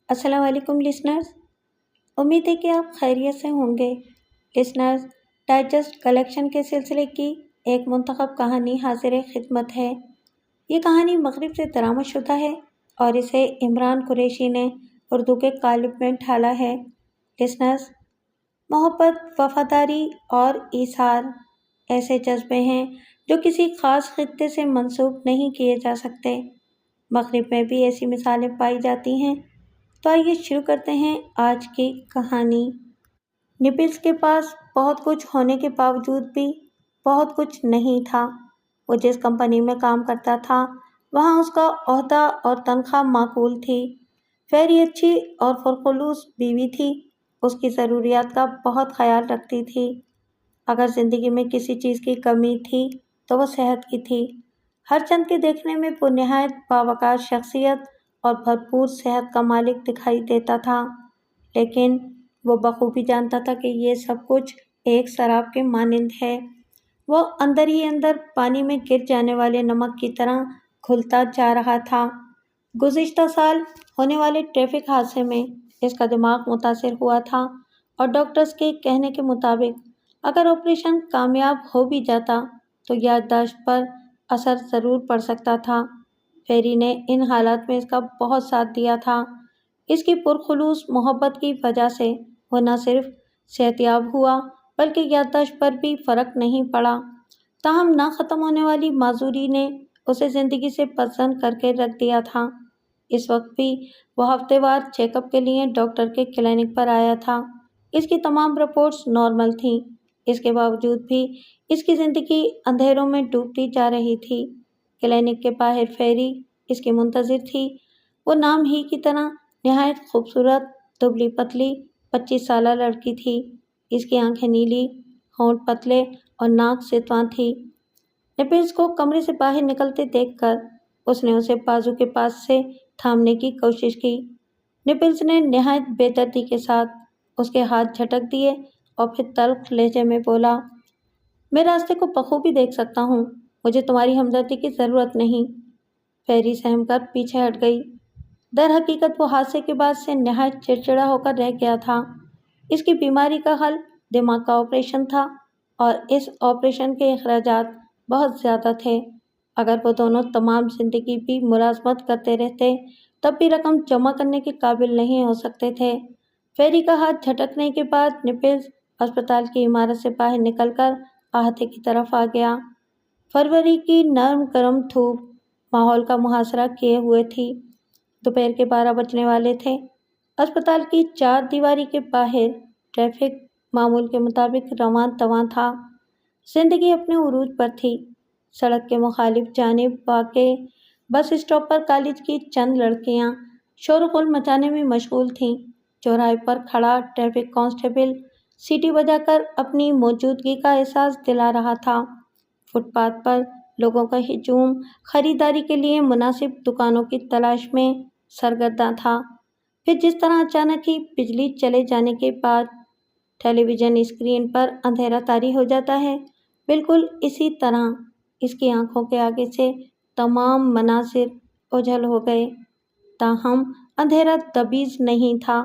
السلام علیکم لسنرز، امید ہے کہ آپ خیریت سے ہوں گے۔ لسنرز، ڈائجسٹ کلیکشن کے سلسلے کی ایک منتخب کہانی حاضر خدمت ہے۔ یہ کہانی مغرب سے ترجمہ شدہ ہے اور اسے عمران قریشی نے اردو کے قالب میں ڈھالا ہے۔ لسنرز، محبت، وفاداری اور ایثار ایسے جذبے ہیں جو کسی خاص خطے سے منسوب نہیں کیے جا سکتے۔ مغرب میں بھی ایسی مثالیں پائی جاتی ہیں۔ تو آئیے شروع کرتے ہیں آج کی کہانی۔ نیپلز کے پاس بہت کچھ ہونے کے باوجود بھی بہت کچھ نہیں تھا۔ وہ جس کمپنی میں کام کرتا تھا وہاں اس کا عہدہ اور تنخواہ معقول تھی۔ فیری اچھی اور پرخلوص بیوی تھی، اس کی ضروریات کا بہت خیال رکھتی تھی۔ اگر زندگی میں کسی چیز کی کمی تھی تو وہ صحت کی تھی۔ ہر چند کے دیکھنے میں وہ نہایت باوقار شخصیت اور بھرپور صحت کا مالک دکھائی دیتا تھا، لیکن وہ بخوبی جانتا تھا کہ یہ سب کچھ ایک سراب کے مانند ہے۔ وہ اندر ہی اندر پانی میں گر جانے والے نمک کی طرح گھلتا جا رہا تھا۔ گزشتہ سال ہونے والے ٹریفک حادثے میں اس کا دماغ متاثر ہوا تھا اور ڈاکٹرز کے کہنے کے مطابق اگر آپریشن کامیاب ہو بھی جاتا تو یادداشت پر اثر ضرور پڑ سکتا تھا۔ فیری نے ان حالات میں اس کا بہت ساتھ دیا تھا۔ اس کی پرخلوص محبت کی وجہ سے وہ نہ صرف صحت یاب ہوا بلکہ یادداشت پر بھی فرق نہیں پڑا۔ تاہم نہ ختم ہونے والی معذوری نے اسے زندگی سے پسند کر کے رکھ دیا تھا۔ اس وقت بھی وہ ہفتے وار چیک اپ کے لیے ڈاکٹر کے کلینک پر آیا تھا۔ اس کی تمام رپورٹس نارمل تھیں۔ اس کے باوجود بھی اس کی زندگی اندھیروں میں ڈوبتی جا رہی تھی۔ کلینک کے باہر فیری اس کی منتظر تھی۔ وہ نام ہی کی طرح نہایت خوبصورت، دبلی پتلی 25 سالہ لڑکی تھی۔ اس کی آنکھیں نیلی، ہونٹ پتلے اور ناک سیتواں تھی۔ نیپلز کو کمرے سے باہر نکلتے دیکھ کر اس نے اسے بازو کے پاس سے تھامنے کی کوشش کی۔ نیپلز نے نہایت بے دردی کے ساتھ اس کے ہاتھ جھٹک دیے اور پھر تلخ لہجے میں بولا، میں راستے کو بخوبی دیکھ سکتا ہوں، مجھے تمہاری ہمدردی کی ضرورت نہیں۔ فیری سہم کر پیچھے ہٹ گئی۔ در حقیقت وہ حادثے کے بعد سے نہایت چڑچڑا ہو کر رہ گیا تھا۔ اس کی بیماری کا حل دماغ کا آپریشن تھا اور اس آپریشن کے اخراجات بہت زیادہ تھے۔ اگر وہ دونوں تمام زندگی بھی ملازمت کرتے رہتے تب بھی رقم جمع کرنے کے قابل نہیں ہو سکتے تھے۔ فیری کا ہاتھ جھٹکنے کے بعد نیپلز اسپتال کی عمارت سے باہر نکل کر احاطے کی طرف آ گیا۔ فروری کی نرم گرم دھوپ ماحول کا محاصرہ کیے ہوئے تھی۔ دوپہر کے 12 بجنے والے تھے۔ اسپتال کی چار دیواری کے باہر ٹریفک معمول کے مطابق رواں تواں تھا۔ زندگی اپنے عروج پر تھی۔ سڑک کے مخالف جانب واقع بس اسٹاپ پر کالج کی چند لڑکیاں شور و غل مچانے میں مشغول تھیں۔ چوراہے پر کھڑا ٹریفک کانسٹیبل سیٹی بجا کر اپنی موجودگی کا احساس دلا رہا تھا۔ فٹ پاتھ پر لوگوں کا ہجوم خریداری کے لیے مناسب دکانوں کی تلاش میں سرگرداں تھا۔ پھر جس طرح اچانک ہی بجلی چلے جانے کے بعد ٹیلی ویژن اسکرین پر اندھیرا طاری ہو جاتا ہے، بالکل اسی طرح اس کی آنکھوں کے آگے سے تمام مناظر اوجھل ہو گئے۔ تاہم اندھیرا دبیز نہیں تھا،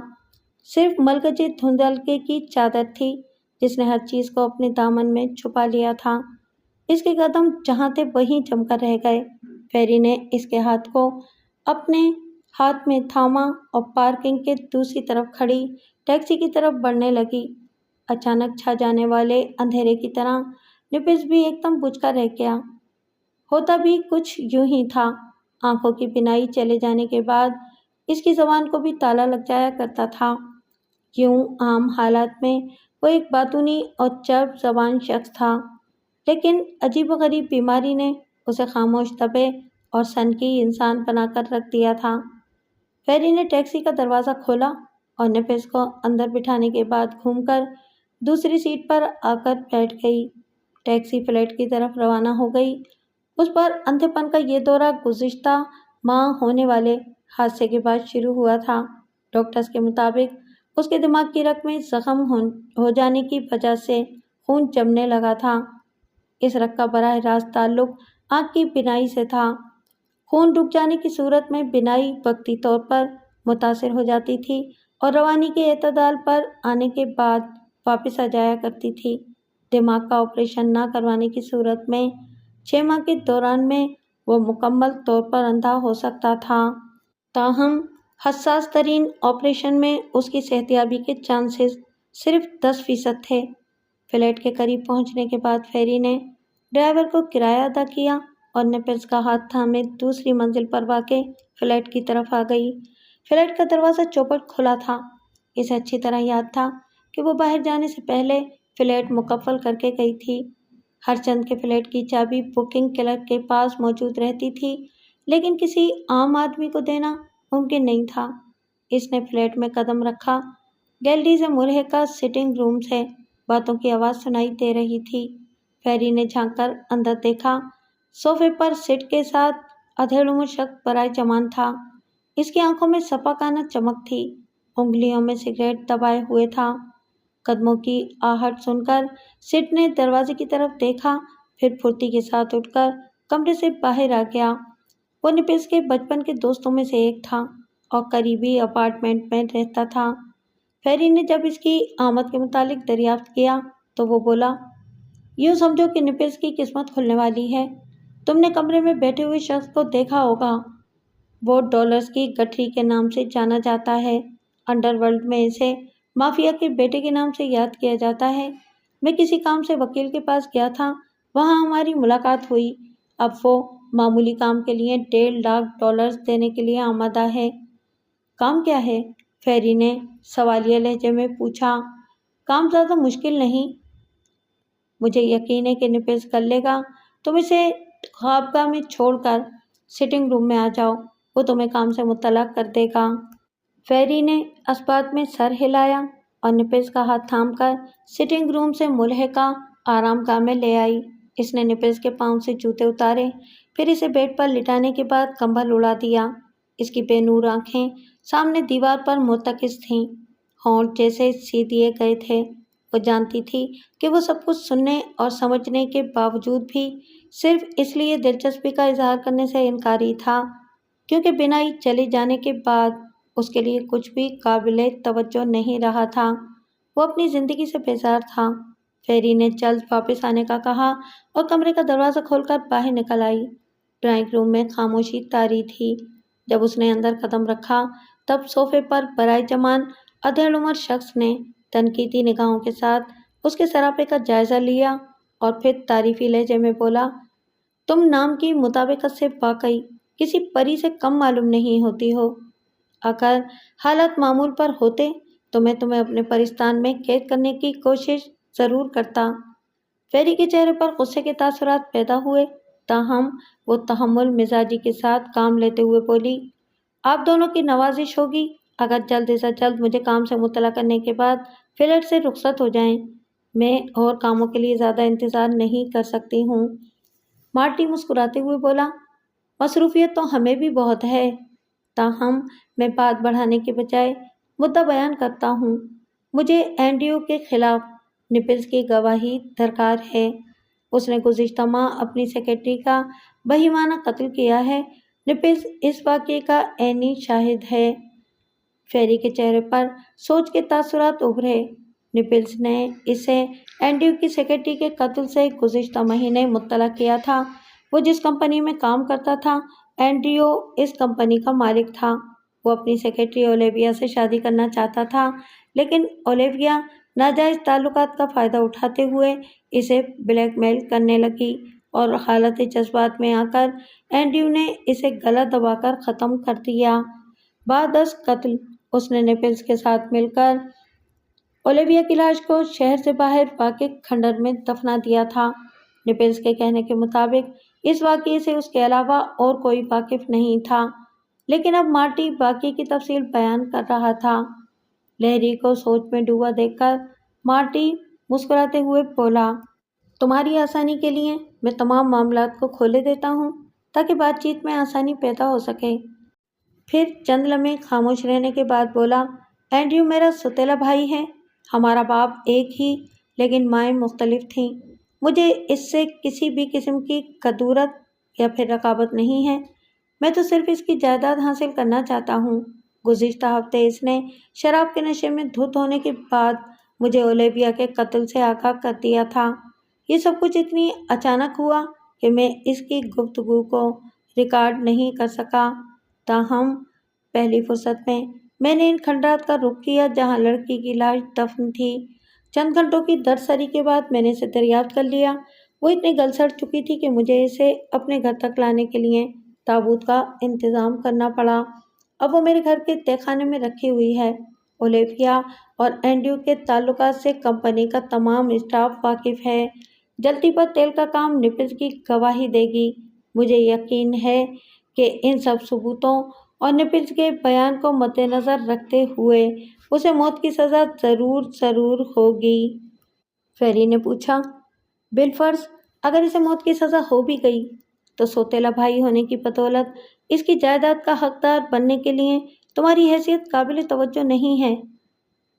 صرف ملگجے دھندلکے کی چادر تھی جس نے ہر چیز کو اپنے دامن میں چھپا لیا تھا۔ اس کے قدم جہاں تھے وہیں جم کر رہ گئے۔ فیری نے اس کے ہاتھ کو اپنے ہاتھ میں تھاما اور پارکنگ کے دوسری طرف کھڑی ٹیکسی کی طرف بڑھنے لگی۔ اچانک چھا جانے والے اندھیرے کی طرح نیپلز بھی ایک دم بجھ کر رہ گیا۔ ہوتا بھی کچھ یوں ہی تھا۔ آنکھوں کی بینائی چلے جانے کے بعد اس کی زبان کو بھی تالا لگ جایا کرتا تھا۔ یوں عام حالات میں وہ ایک باتونی اور چرب زبان شخص تھا، لیکن عجیب و غریب بیماری نے اسے خاموش دبے اور سنکی انسان بنا کر رکھ دیا تھا۔ فیری نے ٹیکسی کا دروازہ کھولا اور نیپلز کو اندر بٹھانے کے بعد گھوم کر دوسری سیٹ پر آ کر بیٹھ گئی۔ ٹیکسی فلیٹ کی طرف روانہ ہو گئی۔ اس پر اندھے پن کا یہ دورہ گزشتہ ماہ ہونے والے حادثے کے بعد شروع ہوا تھا۔ ڈاکٹرز کے مطابق اس کے دماغ کی رگ میں زخم ہو جانے کی وجہ سے خون جمنے لگا تھا۔ اس رگ کا براہ راست تعلق آنکھ کی بینائی سے تھا۔ خون رک جانے کی صورت میں بینائی وقتی طور پر متاثر ہو جاتی تھی اور روانی کے اعتدال پر آنے کے بعد واپس آ جایا کرتی تھی۔ دماغ کا آپریشن نہ کروانے کی صورت میں 6 ماہ کے دوران میں وہ مکمل طور پر اندھا ہو سکتا تھا۔ تاہم حساس ترین آپریشن میں اس کی صحتیابی کے چانسز صرف 10% تھے۔ فلیٹ کے قریب پہنچنے کے بعد فیری نے ڈرائیور کو کرایہ ادا کیا اور نیپلز کا ہاتھ تھامے دوسری منزل پر واقع فلیٹ کی طرف آ گئی۔ فلیٹ کا دروازہ چوپٹ کھلا تھا۔ اسے اچھی طرح یاد تھا کہ وہ باہر جانے سے پہلے فلیٹ مقفل کر کے گئی تھی۔ ہر چند کے فلیٹ کی چابی بکنگ کلرک کے پاس موجود رہتی تھی، لیکن کسی عام آدمی کو دینا ممکن نہیں تھا۔ اس نے فلیٹ میں قدم رکھا۔ گیلری سے ملحقہ سٹنگ روم سے باتوں کی آواز سنائی دے رہی تھی۔ فیری نے جھانک کر اندر دیکھا۔ صوفے پر سٹ کے ساتھ ادھیڑ عمر شخص برائے جمان تھا۔ اس کی آنکھوں میں سپاکانہ چمک تھی، انگلیوں میں سگریٹ دبائے ہوئے تھا۔ قدموں کی آہٹ سن کر سٹ نے دروازے کی طرف دیکھا، پھر پھرتی کے ساتھ اٹھ کر کمرے سے باہر آ گیا۔ وہ نیپلز کے بچپن کے دوستوں میں سے ایک تھا اور قریبی اپارٹمنٹ میں رہتا تھا۔ فیری نے جب اس کی آمد کے متعلق دریافت کیا تو وہ بولا، یوں سمجھو کہ نیپلز کی قسمت کھلنے والی ہے۔ تم نے کمرے میں بیٹھے ہوئے شخص کو دیکھا ہوگا۔ وہ ڈالرز کی گٹھری کے نام سے جانا جاتا ہے۔ انڈر ورلڈ میں اسے مافیا کے بیٹے کے نام سے یاد کیا جاتا ہے۔ میں کسی کام سے وکیل کے پاس گیا تھا، وہاں ہماری ملاقات ہوئی۔ اب وہ معمولی کام کے لیے $1.5 دینے کے لیے آمادہ ہے۔ کام کیا ہے؟ فیری نے سوالیہ لہجے میں پوچھا۔ کام زیادہ مشکل نہیں۔ مجھے یقین ہے کہ نیپلز کر لے گا۔ تم اسے خوابگاہ میں چھوڑ کر سٹنگ روم میں آ جاؤ، وہ تمہیں کام سے مطلع کر دے گا۔ فیری نے اس بات میں سر ہلایا اور نیپلز کا ہاتھ تھام کر سٹنگ روم سے ملحقہ آرام گاہ میں لے آئی۔ اس نے نیپلز کے پاؤں سے جوتے اتارے، پھر اسے بیڈ پر لٹانے کے بعد کمبل اڑا دیا۔ اس کی بے نور آنکھیں سامنے دیوار پر مرتکز تھیں، ہونٹ جیسے سی دیے گئے تھے۔ وہ جانتی تھی کہ وہ سب کچھ سننے اور سمجھنے کے باوجود بھی صرف اس لیے دلچسپی کا اظہار کرنے سے انکاری تھا کیونکہ بینائی چلے جانے کے بعد اس کے لیے کچھ بھی قابل توجہ نہیں رہا تھا۔ وہ اپنی زندگی سے بیزار تھا۔ فیری نے جلد واپس آنے کا کہا اور کمرے کا دروازہ کھول کر باہر نکل آئی۔ ڈرائنگ روم میں خاموشی طاری تھی۔ جب اس نے اندر قدم رکھا تب صوفے پر برائے جمان ادھیڑ عمر شخص نے تنقیدی نگاہوں کے ساتھ اس کے سراپے کا جائزہ لیا اور پھر تعریفی لہجے میں بولا، تم نام کی مطابقت سے واقعی کسی پری سے کم معلوم نہیں ہوتی ہو۔ اگر حالات معمول پر ہوتے تو میں تمہیں اپنے پرستان میں قید کرنے کی کوشش ضرور کرتا۔ فیری کے چہرے پر غصے کے تاثرات پیدا ہوئے، تاہم وہ تحمل مزاجی کے ساتھ کام لیتے ہوئے بولی، آپ دونوں کی نوازش ہوگی اگر جلد از جلد مجھے کام سے مطلع کرنے کے بعد فلیٹ سے رخصت ہو جائیں۔ میں اور کاموں کے لیے زیادہ انتظار نہیں کر سکتی ہوں۔ مارٹی مسکراتے ہوئے بولا، مصروفیت تو ہمیں بھی بہت ہے، تاہم میں بات بڑھانے کے بجائے مدعا بیان کرتا ہوں۔ مجھے اینڈریو کے خلاف نیپلز کی گواہی درکار ہے۔ اس نے گزشتہ ماہ اپنی سیکرٹری کا بہیمانہ قتل کیا ہے۔ نیپلز اس واقعے کا عینی شاہد ہے۔ فیری کے چہرے پر سوچ کے تاثرات ابھرے۔ نیپلز نے اسے اینڈریو کی سیکرٹری کے قتل سے گزشتہ مہینے مطلع کیا تھا۔ وہ جس کمپنی میں کام کرتا تھا، اینڈریو اس کمپنی کا مالک تھا۔ وہ اپنی سیکرٹری اولیویا سے شادی کرنا چاہتا تھا، لیکن اولیویا ناجائز تعلقات کا فائدہ اٹھاتے ہوئے اسے بلیک میل کرنے لگی اور حالت جذبات میں آ کر اینڈریو نے اسے گلا دبا کر ختم کر دیا۔ بعد از قتل اس نے نیپلز کے ساتھ مل کر اولیویا کی لاش کو شہر سے باہر واقع کھنڈر میں دفنا دیا تھا۔ نیپلز کے کہنے کے مطابق اس واقعے سے اس کے علاوہ اور کوئی واقف نہیں تھا، لیکن اب مارٹی واقعے کی تفصیل بیان کر رہا تھا۔ لہری کو سوچ میں ڈوبا دیکھ کر مارٹی مسکراتے ہوئے بولا، تمہاری آسانی کے لیے میں تمام معاملات کو کھولے دیتا ہوں تاکہ بات چیت میں آسانی پیدا ہو سکے۔ پھر چند لمحے خاموش رہنے کے بعد بولا، اینڈریو میرا سوتیلا بھائی ہے۔ ہمارا باپ ایک ہی لیکن مائیں مختلف تھیں۔ مجھے اس سے کسی بھی قسم کی کدورت یا پھر رقابت نہیں ہے۔ میں تو صرف اس کی جائیداد حاصل کرنا چاہتا ہوں۔ گزشتہ ہفتے اس نے شراب کے نشے میں دھت ہونے کے بعد مجھے اولیویا کے قتل سے آگاہ کر دیا تھا۔ یہ سب کچھ اتنی اچانک ہوا کہ میں اس کی گفتگو کو ریکارڈ نہیں کر سکا۔ تاہم پہلی فرصت میں نے ان کھنڈرات کا رخ کیا جہاں لڑکی کی لاش دفن تھی۔ چند گھنٹوں کی درسری کے بعد میں نے اسے دریافت کر لیا۔ وہ اتنی گل سڑ چکی تھی کہ مجھے اسے اپنے گھر تک لانے کے لیے تابوت کا انتظام کرنا پڑا۔ اب وہ میرے گھر کے تہہ خانے میں رکھی ہوئی ہے۔ اولیویا اور اینڈریو کے تعلقات سے کمپنی کا تمام اسٹاف واقف ہے۔ جلتی پر تیل کا کام نیپلز کی گواہی دے گی۔ مجھے یقین ہے کہ ان سب ثبوتوں اور نیپلز کے بیان کو مد نظر رکھتے ہوئے اسے موت کی سزا ضرور ہوگی۔ فیری نے پوچھا، بالفرض اگر اسے موت کی سزا ہو بھی گئی تو سوتیلا بھائی ہونے کی بدولت اس کی جائیداد کا حقدار بننے کے لیے تمہاری حیثیت قابل توجہ نہیں ہے۔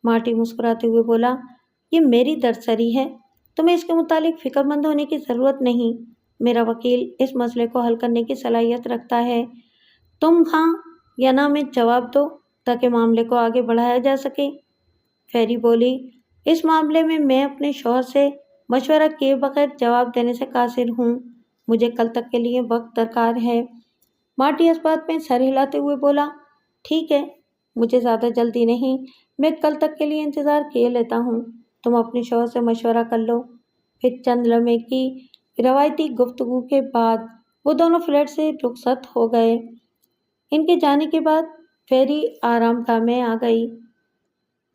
مارٹی مسکراتے ہوئے بولا، یہ میری درسری ہے، تمہیں اس کے متعلق فکر مند ہونے کی ضرورت نہیں۔ میرا وکیل اس مسئلے کو حل کرنے کی صلاحیت رکھتا ہے۔ تم ہاں یا نہ میں جواب دو تاکہ معاملے کو آگے بڑھایا جا سکے۔ فیری بولی، اس معاملے میں اپنے شوہر سے مشورہ کیے بغیر جواب دینے سے قاصر ہوں۔ مجھے کل تک کے لیے وقت درکار ہے۔ مارٹی اس بات میں سر ہلاتے ہوئے بولا، ٹھیک ہے، مجھے زیادہ جلدی نہیں، میں کل تک کے لیے انتظار کیے لیتا ہوں۔ تم اپنے شوہر سے مشورہ کر لو۔ پھر چند لمحے کی روایتی گفتگو کے بعد وہ دونوں فلیٹ سے رخصت ہو گئے۔ ان کے جانے کے بعد فیری آرام گاہ میں آ گئی۔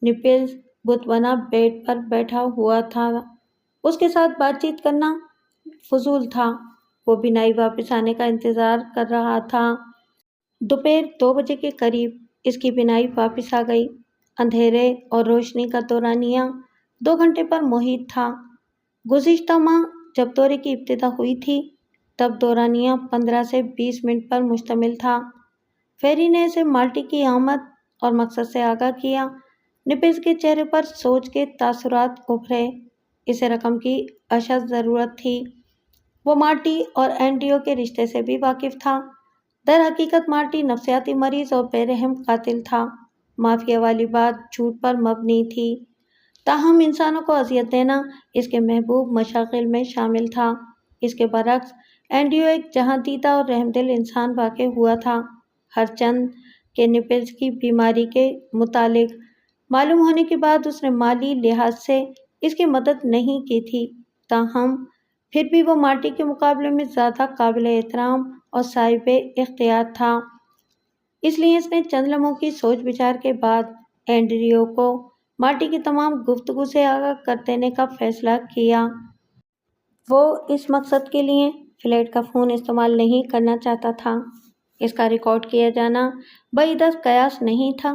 نیپلز بت بنا بیڈ پر بیٹھا ہوا تھا۔ اس کے ساتھ بات چیت کرنا فضول تھا۔ وہ بینائی واپس آنے کا انتظار کر رہا تھا۔ دوپہر 2 بجے کے قریب اس کی بینائی واپس آ گئی۔ اندھیرے اور روشنی کا دورانیہ 2 گھنٹے پر محیط تھا۔ گزشتہ ماہ جب دورے کی ابتدا ہوئی تھی تب دورانیہ 15 سے 20 منٹ پر مشتمل تھا۔ فیری نے اسے مالٹی کی آمد اور مقصد سے آگاہ کیا۔ نیپلز کے چہرے پر سوچ کے تاثرات ابھرے۔ اسے رقم کی اشد ضرورت تھی۔ وہ مارٹی اور اینڈریو کے رشتے سے بھی واقف تھا۔ در حقیقت مارٹی نفسیاتی مریض اور بے رحم قاتل تھا۔ مافیا والی بات جھوٹ پر مبنی تھی، تاہم انسانوں کو اذیت دینا اس کے محبوب مشاغل میں شامل تھا۔ اس کے برعکس اینڈریو ایک جہاں دیدہ اور رحم دل انسان واقع ہوا تھا، ہرچند کہ نیپلز کی بیماری کے متعلق معلوم ہونے کے بعد اس نے مالی لحاظ سے اس کی مدد نہیں کی تھی، تاہم پھر بھی وہ مارٹی کے مقابلے میں زیادہ قابل احترام اور صاحب اختیار تھا۔ اس لیے اس نے چند لمحوں کی سوچ بچار کے بعد اینڈریو کو مارٹی کی تمام گفتگو سے آگاہ کر دینے کا فیصلہ کیا۔ وہ اس مقصد کے لیے فلیٹ کا فون استعمال نہیں کرنا چاہتا تھا۔ اس کا ریکارڈ کیا جانا بعید از قیاس نہیں تھا۔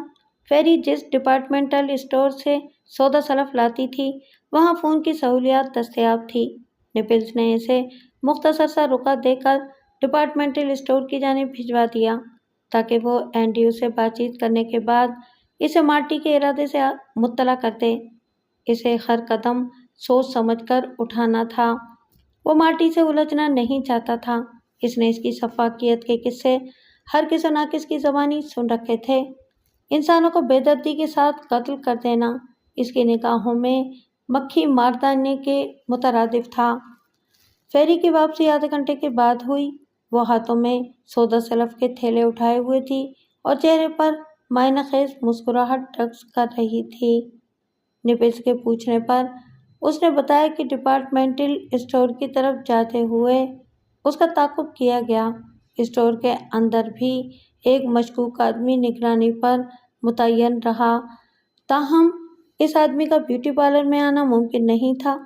فیری جس ڈپارٹمنٹل اسٹور سے سودا سلف لاتی تھی وہاں فون کی سہولیات دستیاب تھی۔ نیپلز نے اسے مختصر سا رکا دے کر ڈپارٹمنٹل اسٹور کی جانب بھجوا دیا تاکہ وہ اینڈریو سے بات چیت کرنے کے بعد اسے مارٹی کے ارادے سے مطلع کر دے۔ اسے ہر قدم سوچ سمجھ کر اٹھانا تھا۔ وہ مارٹی سے الجھنا نہیں چاہتا تھا۔ اس نے اس کی سفاکیت کے قصے ہرگز و ناقص کی زبانی سن رکھے تھے۔ انسانوں کو بے دردی کے ساتھ قتل کر دینا اس کی نگاہوں میں مکھی مار ڈالنے کے مترادف تھا۔ فیری کی واپسی آدھے گھنٹے کے بعد ہوئی۔ وہ ہاتھوں میں سودا سلف کے تھیلے اٹھائے ہوئے تھی اور چہرے پر معنی خیز مسکراہٹ رقص کر رہی تھی۔ نیپلز کے پوچھنے پر اس نے بتایا کہ ڈپارٹمنٹل اسٹور کی طرف جاتے ہوئے اس کا تعاقب کیا گیا۔ اسٹور کے اندر بھی ایک مشکوک آدمی نگرانی پر متعین رہا، تاہم اس آدمی کا بیوٹی پارلر میں آنا ممکن نہیں تھا۔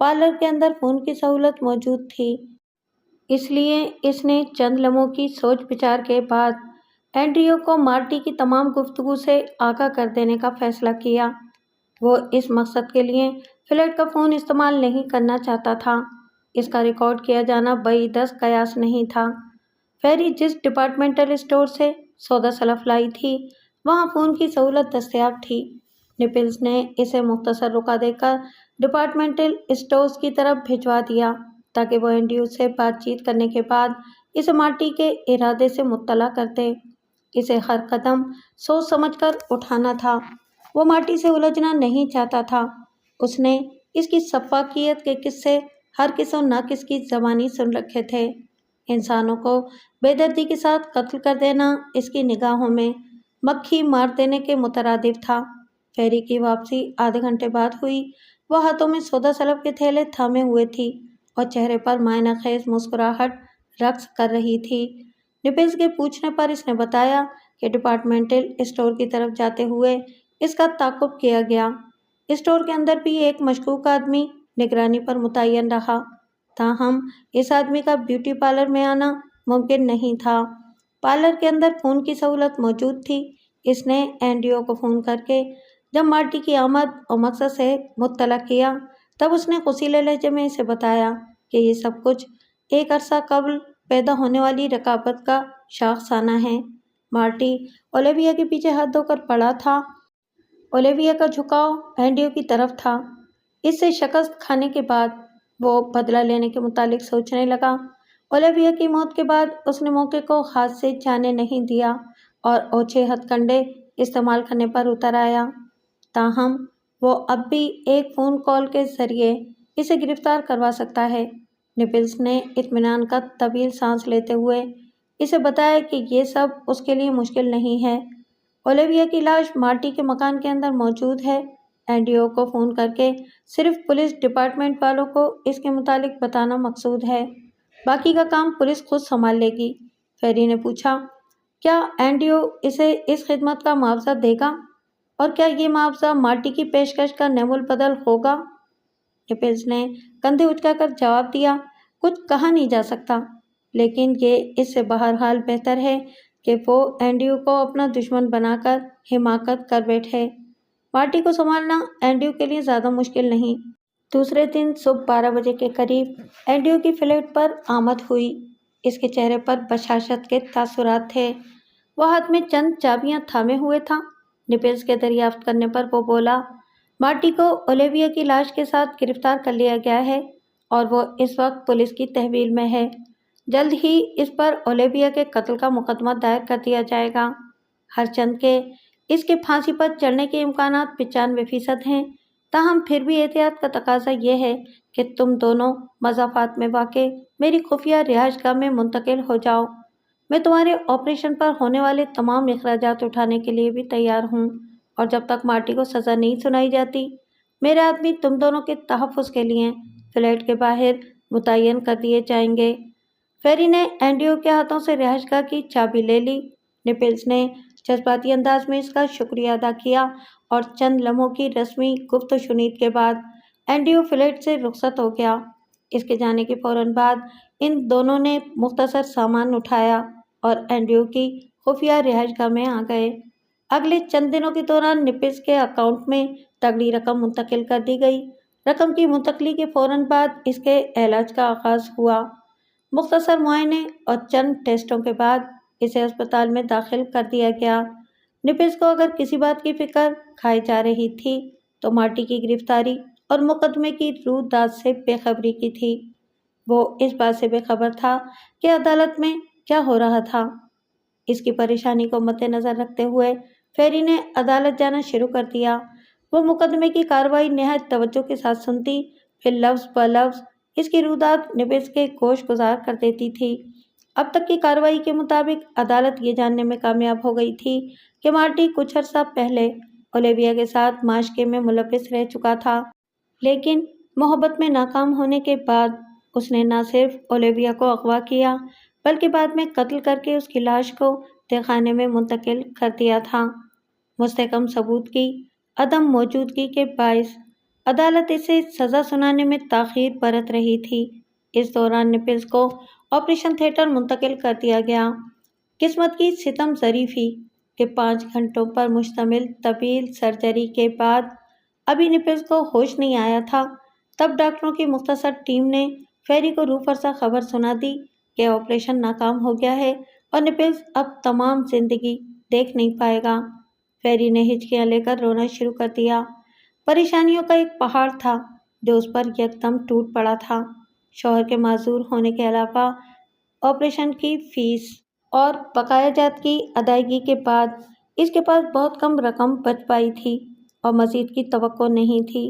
پارلر کے اندر فون کی سہولت موجود تھی، اس لیے اس نے چند لمحوں کی سوچ بچار کے بعد اینڈریو کو مارٹی کی تمام گفتگو سے آگاہ کر دینے کا فیصلہ کیا۔ وہ اس مقصد کے لیے فلیٹ کا فون استعمال نہیں کرنا چاہتا تھا۔ اس کا ریکارڈ کیا جانا بعید از قیاس نہیں تھا۔ فیری جس ڈپارٹمنٹل اسٹور سے سودا سلف لائی تھی وہاں فون کی سہولت دستیاب تھی۔ نیپلز نے اسے مختصر رکا دے کر ڈپارٹمنٹل اسٹورز کی طرف بھجوا دیا تاکہ وہ اینڈریو سے بات چیت کرنے کے بعد اسے مارٹی کے ارادے سے مطلع کر دے۔ اسے ہر قدم سوچ سمجھ کر اٹھانا تھا۔ وہ مارٹی سے الجھنا نہیں چاہتا تھا۔ اس نے اس کی سفاکیت کے قصے ہر کس و ناقص کی زبانی سن رکھے تھے۔ انسانوں کو بے دردی کے ساتھ قتل کر دینا اس کی نگاہوں میں مکھی مار دینے کے مترادف تھا۔ فیری کی واپسی آدھے گھنٹے بعد ہوئی۔ وہ ہاتھوں میں سودا سلب کے تھیلے تھامے ہوئے تھی اور چہرے پر معنی خیز مسکراہٹ رقص کر رہی تھی۔ نپلز کے پوچھنے پر اس نے بتایا کہ ڈپارٹمنٹل اسٹور کی طرف جاتے ہوئے اس کا تعاقب کیا گیا۔ اسٹور کے اندر بھی ایک مشکوک آدمی نگرانی پر متعین رہا، تاہم اس آدمی کا بیوٹی پارلر میں آنا ممکن نہیں تھا۔ پارلر کے اندر فون کی سہولت موجود تھی۔ اس نے اینڈریو کو فون کر کے جب مارٹی کی آمد اور مقصد سے مطلع کیا تب اس نے غصیلے لہجے میں اسے بتایا کہ یہ سب کچھ ایک عرصہ قبل پیدا ہونے والی رقابت کا شاخسانہ ہے۔ مارٹی اولیویا کے پیچھے ہاتھ دھو کر پڑا تھا۔ اولیویا کا جھکاؤ اینڈریو کی طرف تھا۔ اس سے شکست کھانے کے بعد وہ بدلہ لینے کے متعلق سوچنے لگا۔ اولیویا کی موت کے بعد اس نے موقع کو ہاتھ سے جانے نہیں دیا اور اوچھے ہتھ کنڈے استعمال کرنے پر اتر آیا۔ تاہم وہ اب بھی ایک فون کال کے ذریعے اسے گرفتار کروا سکتا ہے۔ نپلز نے اطمینان کا طویل سانس لیتے ہوئے اسے بتایا کہ یہ سب اس کے لیے مشکل نہیں ہے۔ اولیویا کی لاش مارٹی کے مکان کے اندر موجود ہے۔ اینڈریو کو فون کر کے صرف پولیس ڈپارٹمنٹ والوں کو اس کے متعلق بتانا مقصود ہے، باقی کا کام پولیس خود سنبھال لے گی۔ فیری نے پوچھا، کیا اینڈریو اسے اس خدمت کا معاوضہ دے گا اور کیا یہ معاوضہ مارٹی کی پیشکش کا نعم البدل ہوگا؟ نپلز نے کندھے اچکا کر جواب دیا، کچھ کہا نہیں جا سکتا، لیکن یہ اس سے بہرحال بہتر ہے کہ وہ اینڈریو کو اپنا دشمن بنا کر حماقت کر بیٹھے۔ مارٹی کو سنبھالنا اینڈریو کے لیے زیادہ مشکل نہیں۔ دوسرے دن صبح 12 بجے کے قریب اینڈریو کی فلیٹ پر آمد ہوئی۔ اس کے چہرے پر بشاشت کے تاثرات تھے۔ وہ ہاتھ میں چند چابیاں تھامے ہوئے تھا۔ نپلز کے دریافت کرنے پر وہ بولا، مارٹی کو اولیویا کی لاش کے ساتھ گرفتار کر لیا گیا ہے اور وہ اس وقت پولیس کی تحویل میں ہے۔ جلد ہی اس پر اولیویا کے قتل کا مقدمہ دائر کر دیا جائے گا۔ ہرچند کہ اس کے پھانسی پر چڑھنے کے امکانات 95% ہیں، تاہم پھر بھی احتیاط کا تقاضا یہ ہے کہ تم دونوں مضافات میں واقع میری خفیہ رہائش گاہ میں منتقل ہو جاؤ۔ میں تمہارے آپریشن پر ہونے والے تمام اخراجات اٹھانے کے لیے بھی تیار ہوں، اور جب تک مارٹی کو سزا نہیں سنائی جاتی میرے آدمی تم دونوں کے تحفظ کے لیے فلیٹ کے باہر متعین کر دیے جائیں گے۔ فیری نے اینڈریو کے ہاتھوں سے رہائش گاہ کی چابی لے لی۔ نپلز نے جذباتی انداز میں اس کا شکریہ ادا کیا اور چند لمحوں کی رسمی گفت و شنید کے بعد اینڈریو فلیٹ سے رخصت ہو گیا۔ اس کے جانے کے فوراً بعد ان دونوں نے مختصر سامان اٹھایا اور اینڈریو کی خفیہ رہائش گاہ میں آ گئے۔ اگلے چند دنوں کے دوران نپلز کے اکاؤنٹ میں تگڑی رقم منتقل کر دی گئی۔ رقم کی منتقلی کے فوراً بعد اس کے علاج کا آغاز ہوا۔ مختصر معائنے اور چند ٹیسٹوں کے بعد اسے اسپتال میں داخل کر دیا گیا۔ نپلز کو اگر کسی بات کی فکر کھائی جا رہی تھی تو مارٹی کی گرفتاری اور مقدمے کی روح داد سے بے خبری کی تھی۔ وہ اس بات سے بے خبر تھا کہ عدالت میں کیا ہو رہا تھا۔ اس کی پریشانی کو مد نظر رکھتے ہوئے فیری نے عدالت جانا شروع کر دیا۔ وہ مقدمے کی کارروائی نہایت توجہ کے ساتھ سنتی، پھر لفظ بہ لفظ اس کی رویداد نپلز کے گوش گزار کر دیتی تھی۔ اب تک کی کارروائی کے مطابق عدالت یہ جاننے میں کامیاب ہو گئی تھی کہ مارٹی کچھ عرصہ پہلے اولیویا کے ساتھ معاشقے میں ملوث رہ چکا تھا، لیکن محبت میں ناکام ہونے کے بعد اس نے نہ صرف اولیویا کو اغوا کیا بلکہ بعد میں قتل کر کے اس کی لاش کو تہخانے میں منتقل کر دیا تھا۔ مستحکم ثبوت کی عدم موجودگی کے باعث عدالت اسے سزا سنانے میں تاخیر برت رہی تھی۔ اس دوران نپلز کو آپریشن تھیٹر منتقل کر دیا گیا۔ قسمت کی ستم ظریفی کہ 5 گھنٹوں پر مشتمل طویل سرجری کے بعد ابھی نپلز کو ہوش نہیں آیا تھا، تب ڈاکٹروں کی مختصر ٹیم نے فیری کو روح فرسا خبر سنا دی کہ آپریشن ناکام ہو گیا ہے اور نپلز اب تمام زندگی دیکھ نہیں پائے گا۔ فیری نے ہچکیاں لے کر رونا شروع کر دیا۔ پریشانیوں کا ایک پہاڑ تھا جو اس پر یکدم ٹوٹ پڑا تھا۔ شوہر کے معذور ہونے کے علاوہ آپریشن کی فیس اور بقایا جات کی ادائیگی کے بعد اس کے پاس بہت کم رقم بچ پائی تھی اور مزید کی توقع نہیں تھی۔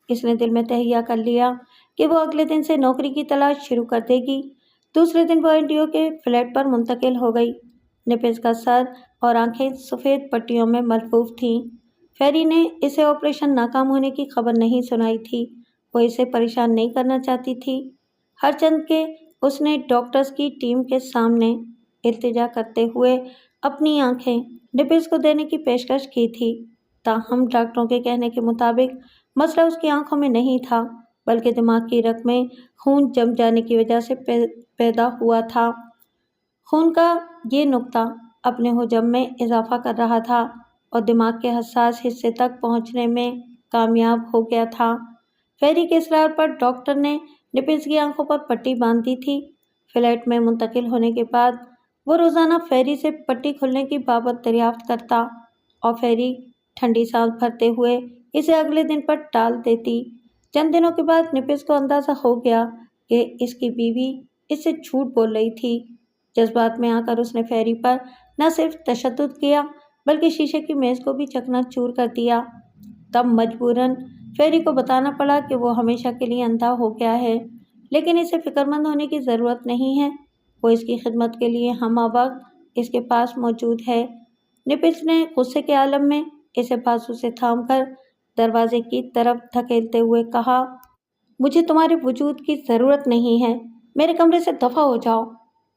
اس نے دل میں تہیہ کر لیا کہ وہ اگلے دن سے نوکری کی تلاش شروع کر دے گی۔ دوسرے دن وہ اینڈریو کے فلیٹ پر منتقل ہو گئی۔ نپلز کا سر اور آنکھیں سفید پٹیوں میں ملفوف تھیں۔ فیری نے اسے آپریشن ناکام ہونے کی خبر نہیں سنائی تھی۔ وہ اسے پریشان نہیں کرنا چاہتی تھی، ہر چند کہ اس نے ڈاکٹرز کی ٹیم کے سامنے التجا کرتے ہوئے اپنی آنکھیں نپلز کو دینے کی پیشکش کی تھی۔ تاہم ڈاکٹروں کے کہنے کے مطابق مسئلہ اس کی آنکھوں میں نہیں تھا، بلکہ دماغ کی رگ میں خون جم جانے کی وجہ سے پیدا ہوا تھا۔ خون کا یہ نقطہ اپنے حجم میں اضافہ کر رہا تھا اور دماغ کے حساس حصے تک پہنچنے میں کامیاب ہو گیا تھا۔ فیری کے اصرار پر ڈاکٹر نے نپلز کی آنکھوں پر پٹی باندھ دی تھی۔ فلیٹ میں منتقل ہونے کے بعد وہ روزانہ فیری سے پٹی کھلنے کی بابت دریافت کرتا اور فیری ٹھنڈی سانس بھرتے ہوئے اسے اگلے دن پر ٹال دیتی۔ چند دنوں کے بعد نپلز کو اندازہ ہو گیا کہ اس کی بیوی اس سے جھوٹ بول رہی تھی۔ جذبات میں آ کر اس نے فیری پر نہ صرف تشدد کیا بلکہ شیشے کی میز کو بھی چکنا چور کر دیا۔ تب مجبوراً فیری کو بتانا پڑا کہ وہ ہمیشہ کے لیے اندھا ہو گیا ہے، لیکن اسے فکر مند ہونے کی ضرورت نہیں ہے، وہ اس کی خدمت کے لیے ہمہ وقت اس کے پاس موجود ہے۔ نپلز نے غصے کے عالم میں اسے بازو سے تھام کر دروازے کی طرف دھکیلتے ہوئے کہا، مجھے تمہارے وجود کی ضرورت نہیں ہے، میرے کمرے سے دفع ہو جاؤ،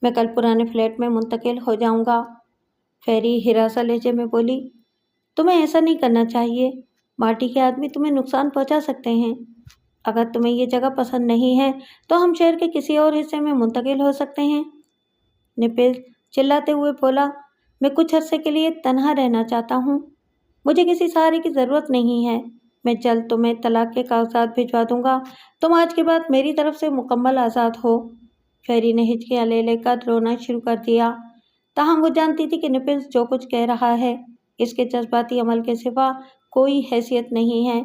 میں کل پرانے فلیٹ میں منتقل ہو جاؤں گا۔ فیری ہراساں لہجے میں بولی، تمہیں ایسا نہیں کرنا چاہیے، مارٹی کے آدمی تمہیں نقصان پہنچا سکتے ہیں۔ اگر تمہیں یہ جگہ پسند نہیں ہے تو ہم شہر کے کسی اور حصے میں منتقل ہو سکتے ہیں۔ نپلز چلاتے ہوئے بولا، میں کچھ عرصے کے لیے تنہا رہنا چاہتا ہوں، مجھے کسی سہارے کی ضرورت نہیں ہے، میں جلد تمہیں طلاق کے کاغذات بھجوا دوں گا، تم آج کے بعد میری طرف سے مکمل آزاد ہو۔ فیری نے ہچکیاں لے لے کر رونا شروع کر دیا، تاہم وہ جانتی تھی کہ نپلز جو کچھ کہہ رہا ہے اس کے جذباتی عمل کے سوا کوئی حیثیت نہیں ہے،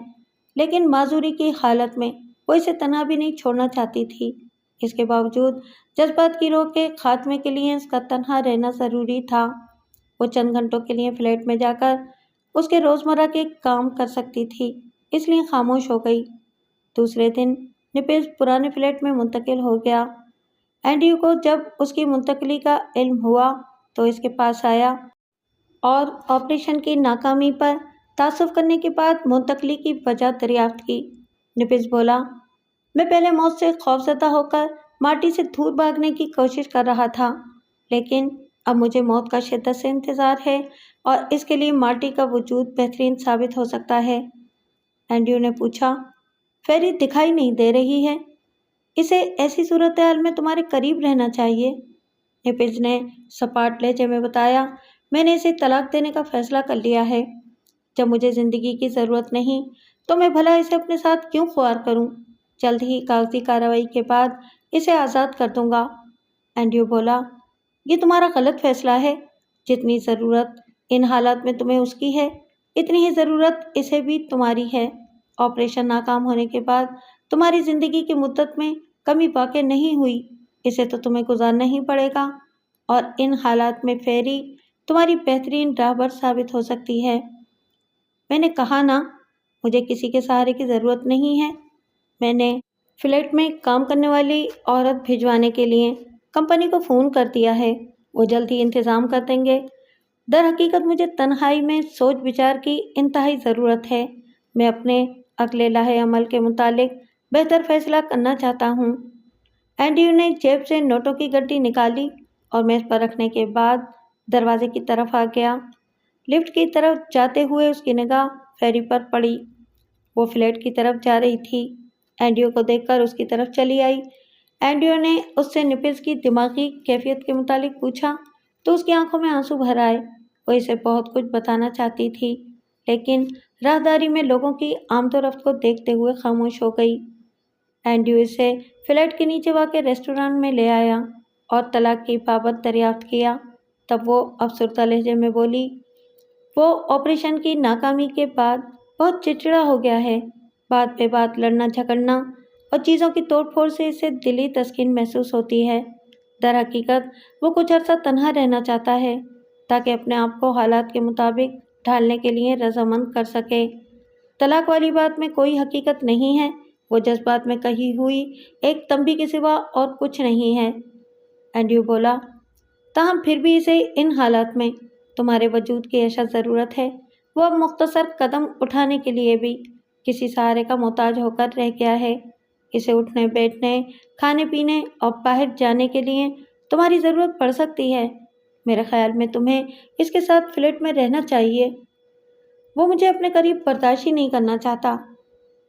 لیکن معذوری کی حالت میں وہ اسے تنہا بھی نہیں چھوڑنا چاہتی تھی۔ اس کے باوجود جذبات کی روک کے خاتمے کے لیے اس کا تنہا رہنا ضروری تھا۔ وہ چند گھنٹوں کے لیے فلیٹ میں جا کر اس کے روزمرہ کے کام کر سکتی تھی، اس لیے خاموش ہو گئی۔ دوسرے دن نپلز پرانے فلیٹ میں منتقل ہو گیا۔ اینڈریو کو جب اس کی منتقلی کا علم ہوا تو اس کے پاس آیا اور آپریشن کی ناکامی پر تعصب کرنے کے بعد منتقلی کی وجہ دریافت کی۔ نپلز بولا، میں پہلے موت سے خوفزدہ ہو کر مارٹی سے دور بھاگنے کی کوشش کر رہا تھا، لیکن اب مجھے موت کا شدت سے انتظار ہے اور اس کے لیے مارٹی کا وجود بہترین ثابت ہو سکتا ہے۔ اینڈریو نے پوچھا، فیری دکھائی نہیں دے رہی ہے، اسے ایسی صورتحال میں تمہارے قریب رہنا چاہیے۔ نپلز نے سپاٹ لہجے میں بتایا، میں نے اسے طلاق دینے کا فیصلہ کر لیا ہے۔ جب مجھے زندگی کی ضرورت نہیں تو میں بھلا اسے اپنے ساتھ کیوں خوار کروں؟ جلد ہی کاغذی کارروائی کے بعد اسے آزاد کر دوں گا۔ اینڈریو بولا، یہ تمہارا غلط فیصلہ ہے، جتنی ضرورت ان حالات میں تمہیں اس کی ہے اتنی ہی ضرورت اسے بھی تمہاری ہے۔ آپریشن ناکام ہونے کے بعد تمہاری زندگی کی مدت میں کمی واقع نہیں ہوئی، اسے تو تمہیں گزارنا ہی پڑے گا، اور ان حالات میں فیری تمہاری بہترین راہبر ثابت ہو سکتی ہے۔ میں نے کہا نا، مجھے کسی کے سہارے کی ضرورت نہیں ہے، میں نے فلیٹ میں کام کرنے والی عورت بھجوانے کے لیے کمپنی کو فون کر دیا ہے، وہ جلد ہی انتظام کر دیں گے۔ در حقیقت مجھے تنہائی میں سوچ بچار کی انتہائی ضرورت ہے، میں اپنے اگلے لاہے عمل کے متعلق بہتر فیصلہ کرنا چاہتا ہوں۔ اینڈریو نے جیب سے نوٹوں کی گڈی نکالی اور میز پر رکھنے کے بعد دروازے کی طرف آ گیا۔ لفٹ کی طرف جاتے ہوئے اس کی نگاہ فیری پر پڑی، وہ فلیٹ کی طرف جا رہی تھی۔ اینڈریو کو دیکھ کر اس کی طرف چلی آئی۔ اینڈریو نے اس سے نپلز کی دماغی کیفیت کے متعلق پوچھا تو اس کی آنکھوں میں آنسو بھر آئے۔ وہ اسے بہت کچھ بتانا چاہتی تھی، لیکن راہداری میں لوگوں کی آمد و رفت کو دیکھتے ہوئے خاموش ہو گئی۔ اینڈریو اسے فلیٹ کے نیچے واقع ریسٹورانٹ میں لے آیا اور طلاق کی بابت دریافت کیا۔ تب وہ افسردہ لہجے میں بولی، وہ آپریشن کی ناکامی کے بعد بہت چڑچڑا ہو گیا ہے، بات پہ بات لڑنا جھگڑنا اور چیزوں کی توڑ پھوڑ سے اسے دلی تسکین محسوس ہوتی ہے۔ در حقیقت وہ کچھ عرصہ تنہا رہنا چاہتا ہے تاکہ اپنے آپ کو حالات کے مطابق ڈھالنے کے لیے رضامند کر سکے۔ طلاق والی بات میں کوئی حقیقت نہیں ہے، وہ جذبات میں کہی ہوئی ایک تنبیہ کے سوا اور کچھ نہیں ہے۔ اینڈریو بولا، تاہم پھر بھی اسے ان حالات میں تمہارے وجود کی ایسا ضرورت ہے، وہ اب مختصر قدم اٹھانے کے لیے بھی کسی سہارے کا محتاج ہو کر رہ گیا ہے۔ اسے اٹھنے بیٹھنے، کھانے پینے اور باہر جانے کے لیے تمہاری ضرورت پڑ سکتی ہے۔ میرے خیال میں تمہیں اس کے ساتھ فلیٹ میں رہنا چاہیے۔ وہ مجھے اپنے قریب برداشت ہی نہیں کرنا چاہتا،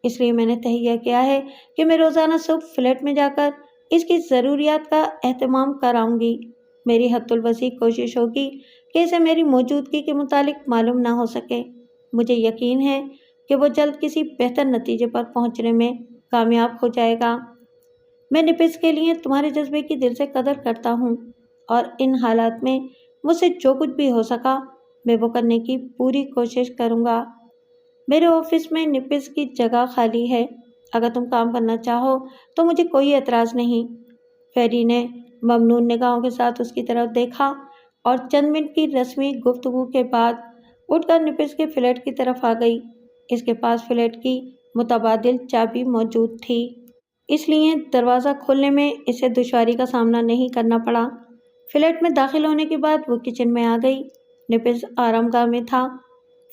اس لیے میں نے تہیہ کیا ہے کہ میں روزانہ صبح فلیٹ میں جا کر اس کی ضروریات کا اہتمام کراؤں گی۔ میری حد الوسیع کوشش ہوگی کہ اسے میری موجودگی کے متعلق معلوم نہ ہو سکے۔ مجھے یقین ہے کہ وہ جلد کسی بہتر نتیجے پر پہنچنے میں کامیاب ہو جائے گا۔ میں نپس کے لیے تمہارے جذبے کی دل سے قدر کرتا ہوں اور ان حالات میں مجھ سے جو کچھ بھی ہو سکا میں وہ کرنے کی پوری کوشش کروں گا۔ میرے آفس میں نپس کی جگہ خالی ہے، اگر تم کام کرنا چاہو تو مجھے کوئی اعتراض نہیں۔ فیری نے ممنون نگاہوں کے ساتھ اس کی طرف دیکھا اور چند منٹ کی رسمی گفتگو کے بعد اٹھ کر نپس کے فلیٹ کی طرف آ گئی۔ اس کے پاس فلیٹ کی متبادل چابی موجود تھی، اس لیے دروازہ کھولنے میں اسے دشواری کا سامنا نہیں کرنا پڑا۔ فلیٹ میں داخل ہونے کے بعد وہ کچن میں آ گئی۔ نپس آرام گاہ میں تھا۔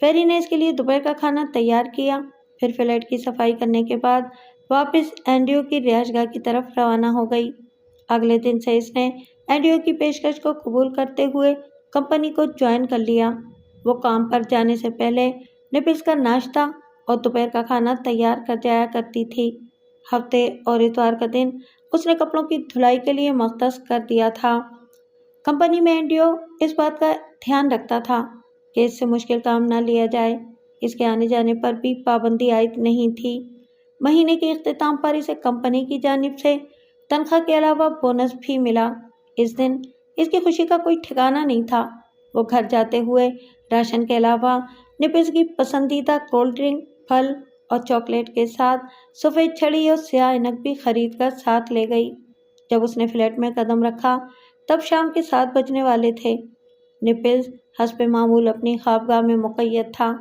فیری نے اس کے لیے دوپہر کا کھانا تیار کیا، پھر فلیٹ کی صفائی کرنے کے بعد واپس اینڈریو کی رہائش گاہ کی طرف روانہ ہو گئی۔ اگلے دن سے اس نے اینڈریو کی پیشکش کو قبول کرتے ہوئے کمپنی کو جوائن کر لیا۔ وہ کام پر جانے سے پہلے نپس کا ناشتہ اور دوپہر کا کھانا تیار کر جایا کرتی تھی۔ ہفتے اور اتوار کا دن اس نے کپڑوں کی دھلائی کے لیے مختص کر دیا تھا۔ کمپنی میں اینڈریو اس بات کا دھیان رکھتا تھا کہ اس سے مشکل کام نہ لیا جائے۔ اس کے آنے جانے پر بھی پابندی عائد نہیں تھی۔ مہینے کے اختتام پر اسے کمپنی کی جانب سے تنخواہ کے علاوہ بونس بھی ملا۔ اس دن اس کی خوشی کا کوئی ٹھکانہ نہیں تھا۔ وہ گھر جاتے ہوئے راشن کے علاوہ نپس کی پسندیدہ کولڈ ڈرنک، پھل اور چاکلیٹ کے ساتھ سفید چھڑی اور سیاہ اینک بھی خرید کر ساتھ لے گئی۔ جب اس نے فلیٹ میں قدم رکھا تب شام کے 7 بجنے والے تھے۔ نپس حسب معمول اپنی خوابگاہ میں مقید تھا۔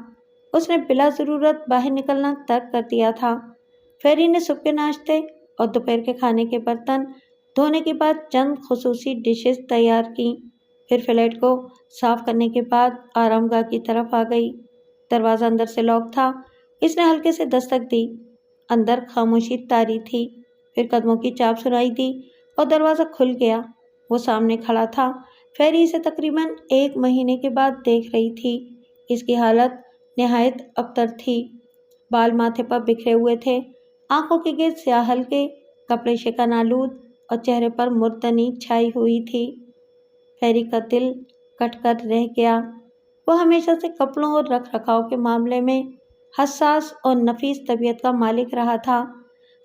اس نے بلا ضرورت باہر نکلنا ترک کر دیا تھا۔ فیری نے صبح کے ناشتے اور دوپہر کے کھانے کے برتن دھونے کے بعد چند خصوصی ڈشز تیار کیں، پھر فلیٹ کو صاف کرنے کے بعد آرام گاہ کی طرف آ گئی۔ دروازہ اندر سے لاک تھا۔ اس نے ہلکے سے دستک دی۔ اندر خاموشی طاری تھی، پھر قدموں کی چاپ سنائی دی اور دروازہ کھل گیا۔ وہ سامنے کھڑا تھا۔ فیری اسے تقریباً 1 مہینے کے بعد دیکھ رہی تھی۔ اس کی حالت نہایت ابتر تھی۔ بال ماتھے پر بکھرے ہوئے تھے، آنکھوں کے گرد سیاہ حلقے، کپڑے شکن آلود اور چہرے پر مردنی چھائی ہوئی تھی۔ فیری کا دل کٹ کر رہ گیا۔ وہ ہمیشہ سے کپڑوں اور رکھ رکھاؤ کے معاملے میں حساس اور نفیس طبیعت کا مالک رہا تھا۔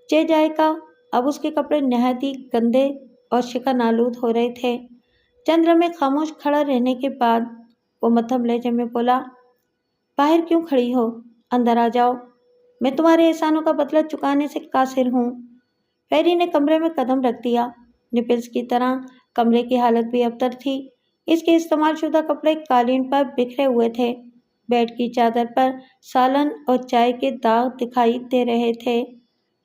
جے جائکا اب اس کے کپڑے نہایت ہی گندے اور شکن آلود ہو رہے تھے۔ چند لمحے خاموش کھڑا رہنے کے بعد وہ مدھم لہجے میں بولا، باہر کیوں کھڑی ہو؟ اندر آ جاؤ، میں تمہارے احسانوں کا بدلہ چکانے سے قاصر ہوں۔ فیری نے کمرے میں قدم رکھ دیا۔ نپلس کی طرح کمرے کی حالت بھی ابتر تھی۔ اس کے استعمال شدہ کپڑے قالین پر بکھرے ہوئے تھے۔ بیڈ کی چادر پر سالن اور چائے کے داغ دکھائی دے رہے تھے۔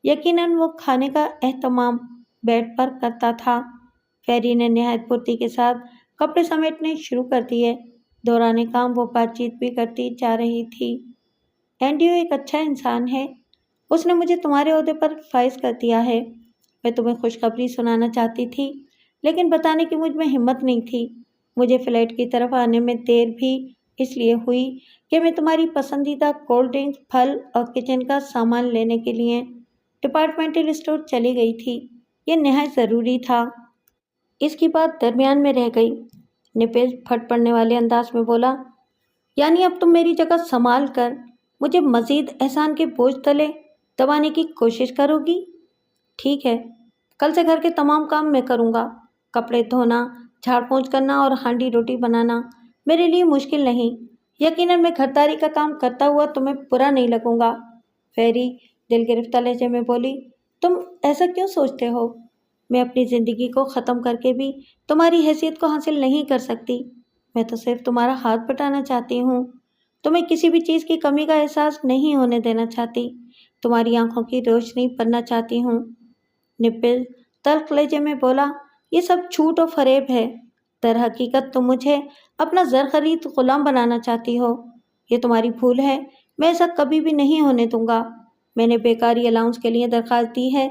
یقیناً وہ کھانے کا اہتمام بیڈ پر کرتا تھا۔ فیری نے نہایت پھرتی کے ساتھ کپڑے سمیٹنے شروع کر دیے۔ دوران کام وہ بات چیت بھی کرتی جا رہی تھی۔ اینڈریو ایک اچھا انسان ہے۔ اس نے مجھے تمہارے عہدے پر فائز کر دیا ہے۔ میں تمہیں خوشخبری سنانا چاہتی تھی، لیکن بتانے کی مجھ میں ہمت نہیں تھی۔ مجھے فلیٹ کی طرف آنے میں دیر بھی اس لیے ہوئی کہ میں تمہاری پسندیدہ کولڈ ڈرنک، پھل اور کچن کا سامان لینے کے لیے ڈپارٹمنٹل اسٹور چلی گئی تھی۔ یہ نہایت ضروری تھا۔ اس کی بات درمیان میں رہ گئی۔ نپس پھٹ پڑنے والے انداز میں بولا، یعنی اب تم میری جگہ سنبھال کر مجھے مزید احسان کے بوجھ تلے دبانے کی کوشش کرو گی؟ ٹھیک ہے، کل سے گھر کے تمام کام میں کروں گا۔ کپڑے دھونا، جھاڑ پونچھ کرنا اور ہانڈی روٹی بنانا میرے لیے مشکل نہیں۔ یقیناً میں گھرداری کا کام کرتا ہوا تمہیں برا نہیں لگوں گا۔ فیری دل گرفتہ لہجے میں بولی، تم ایسا کیوں سوچتے ہو؟ میں اپنی زندگی کو ختم کر کے بھی تمہاری حیثیت کو حاصل نہیں کر سکتی۔ میں تو صرف تمہارا ہاتھ بٹانا چاہتی ہوں۔ تمہیں کسی بھی چیز کی کمی کا احساس نہیں ہونے دینا چاہتی۔ تمہاری آنکھوں کی روشنی بننا چاہتی ہوں۔ نپل تلخ لہجے میں بولا، یہ سب جھوٹ و فریب ہے۔ در حقیقت تم مجھے اپنا زرخرید غلام بنانا چاہتی ہو۔ یہ تمہاری بھول ہے۔ میں ایسا کبھی بھی نہیں ہونے دوں گا۔ میں نے بیکاری الاؤنس کے لیے درخواست دی ہے۔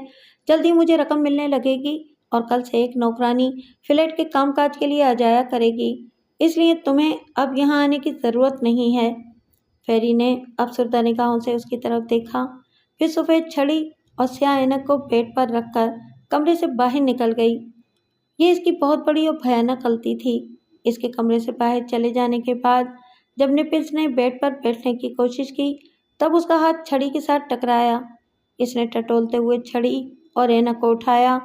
جلدی مجھے رقم ملنے لگے گی اور کل سے ایک نوکرانی فلیٹ کے کام کاج کے لیے آ جایا کرے گی۔ اس لیے تمہیں اب یہاں آنے کی ضرورت نہیں ہے۔ فیری نے افسردہ نگاہوں سے اس کی طرف دیکھا، پھر سفید چھڑی اور سیاہ اینک کو بیڈ پر رکھ کر کمرے سے باہر نکل گئی۔ یہ اس کی بہت بڑی اور بھیانک غلطی تھی۔ اس کے کمرے سے باہر چلے جانے کے بعد جب نپلز نے بیڈ پر بیٹھنے کی کوشش کی تب اس کا ہاتھ چھڑی کے ساتھ ٹکرایا۔ اس نے ٹٹولتے ہوئے چھڑی اور اینک کو اٹھایا۔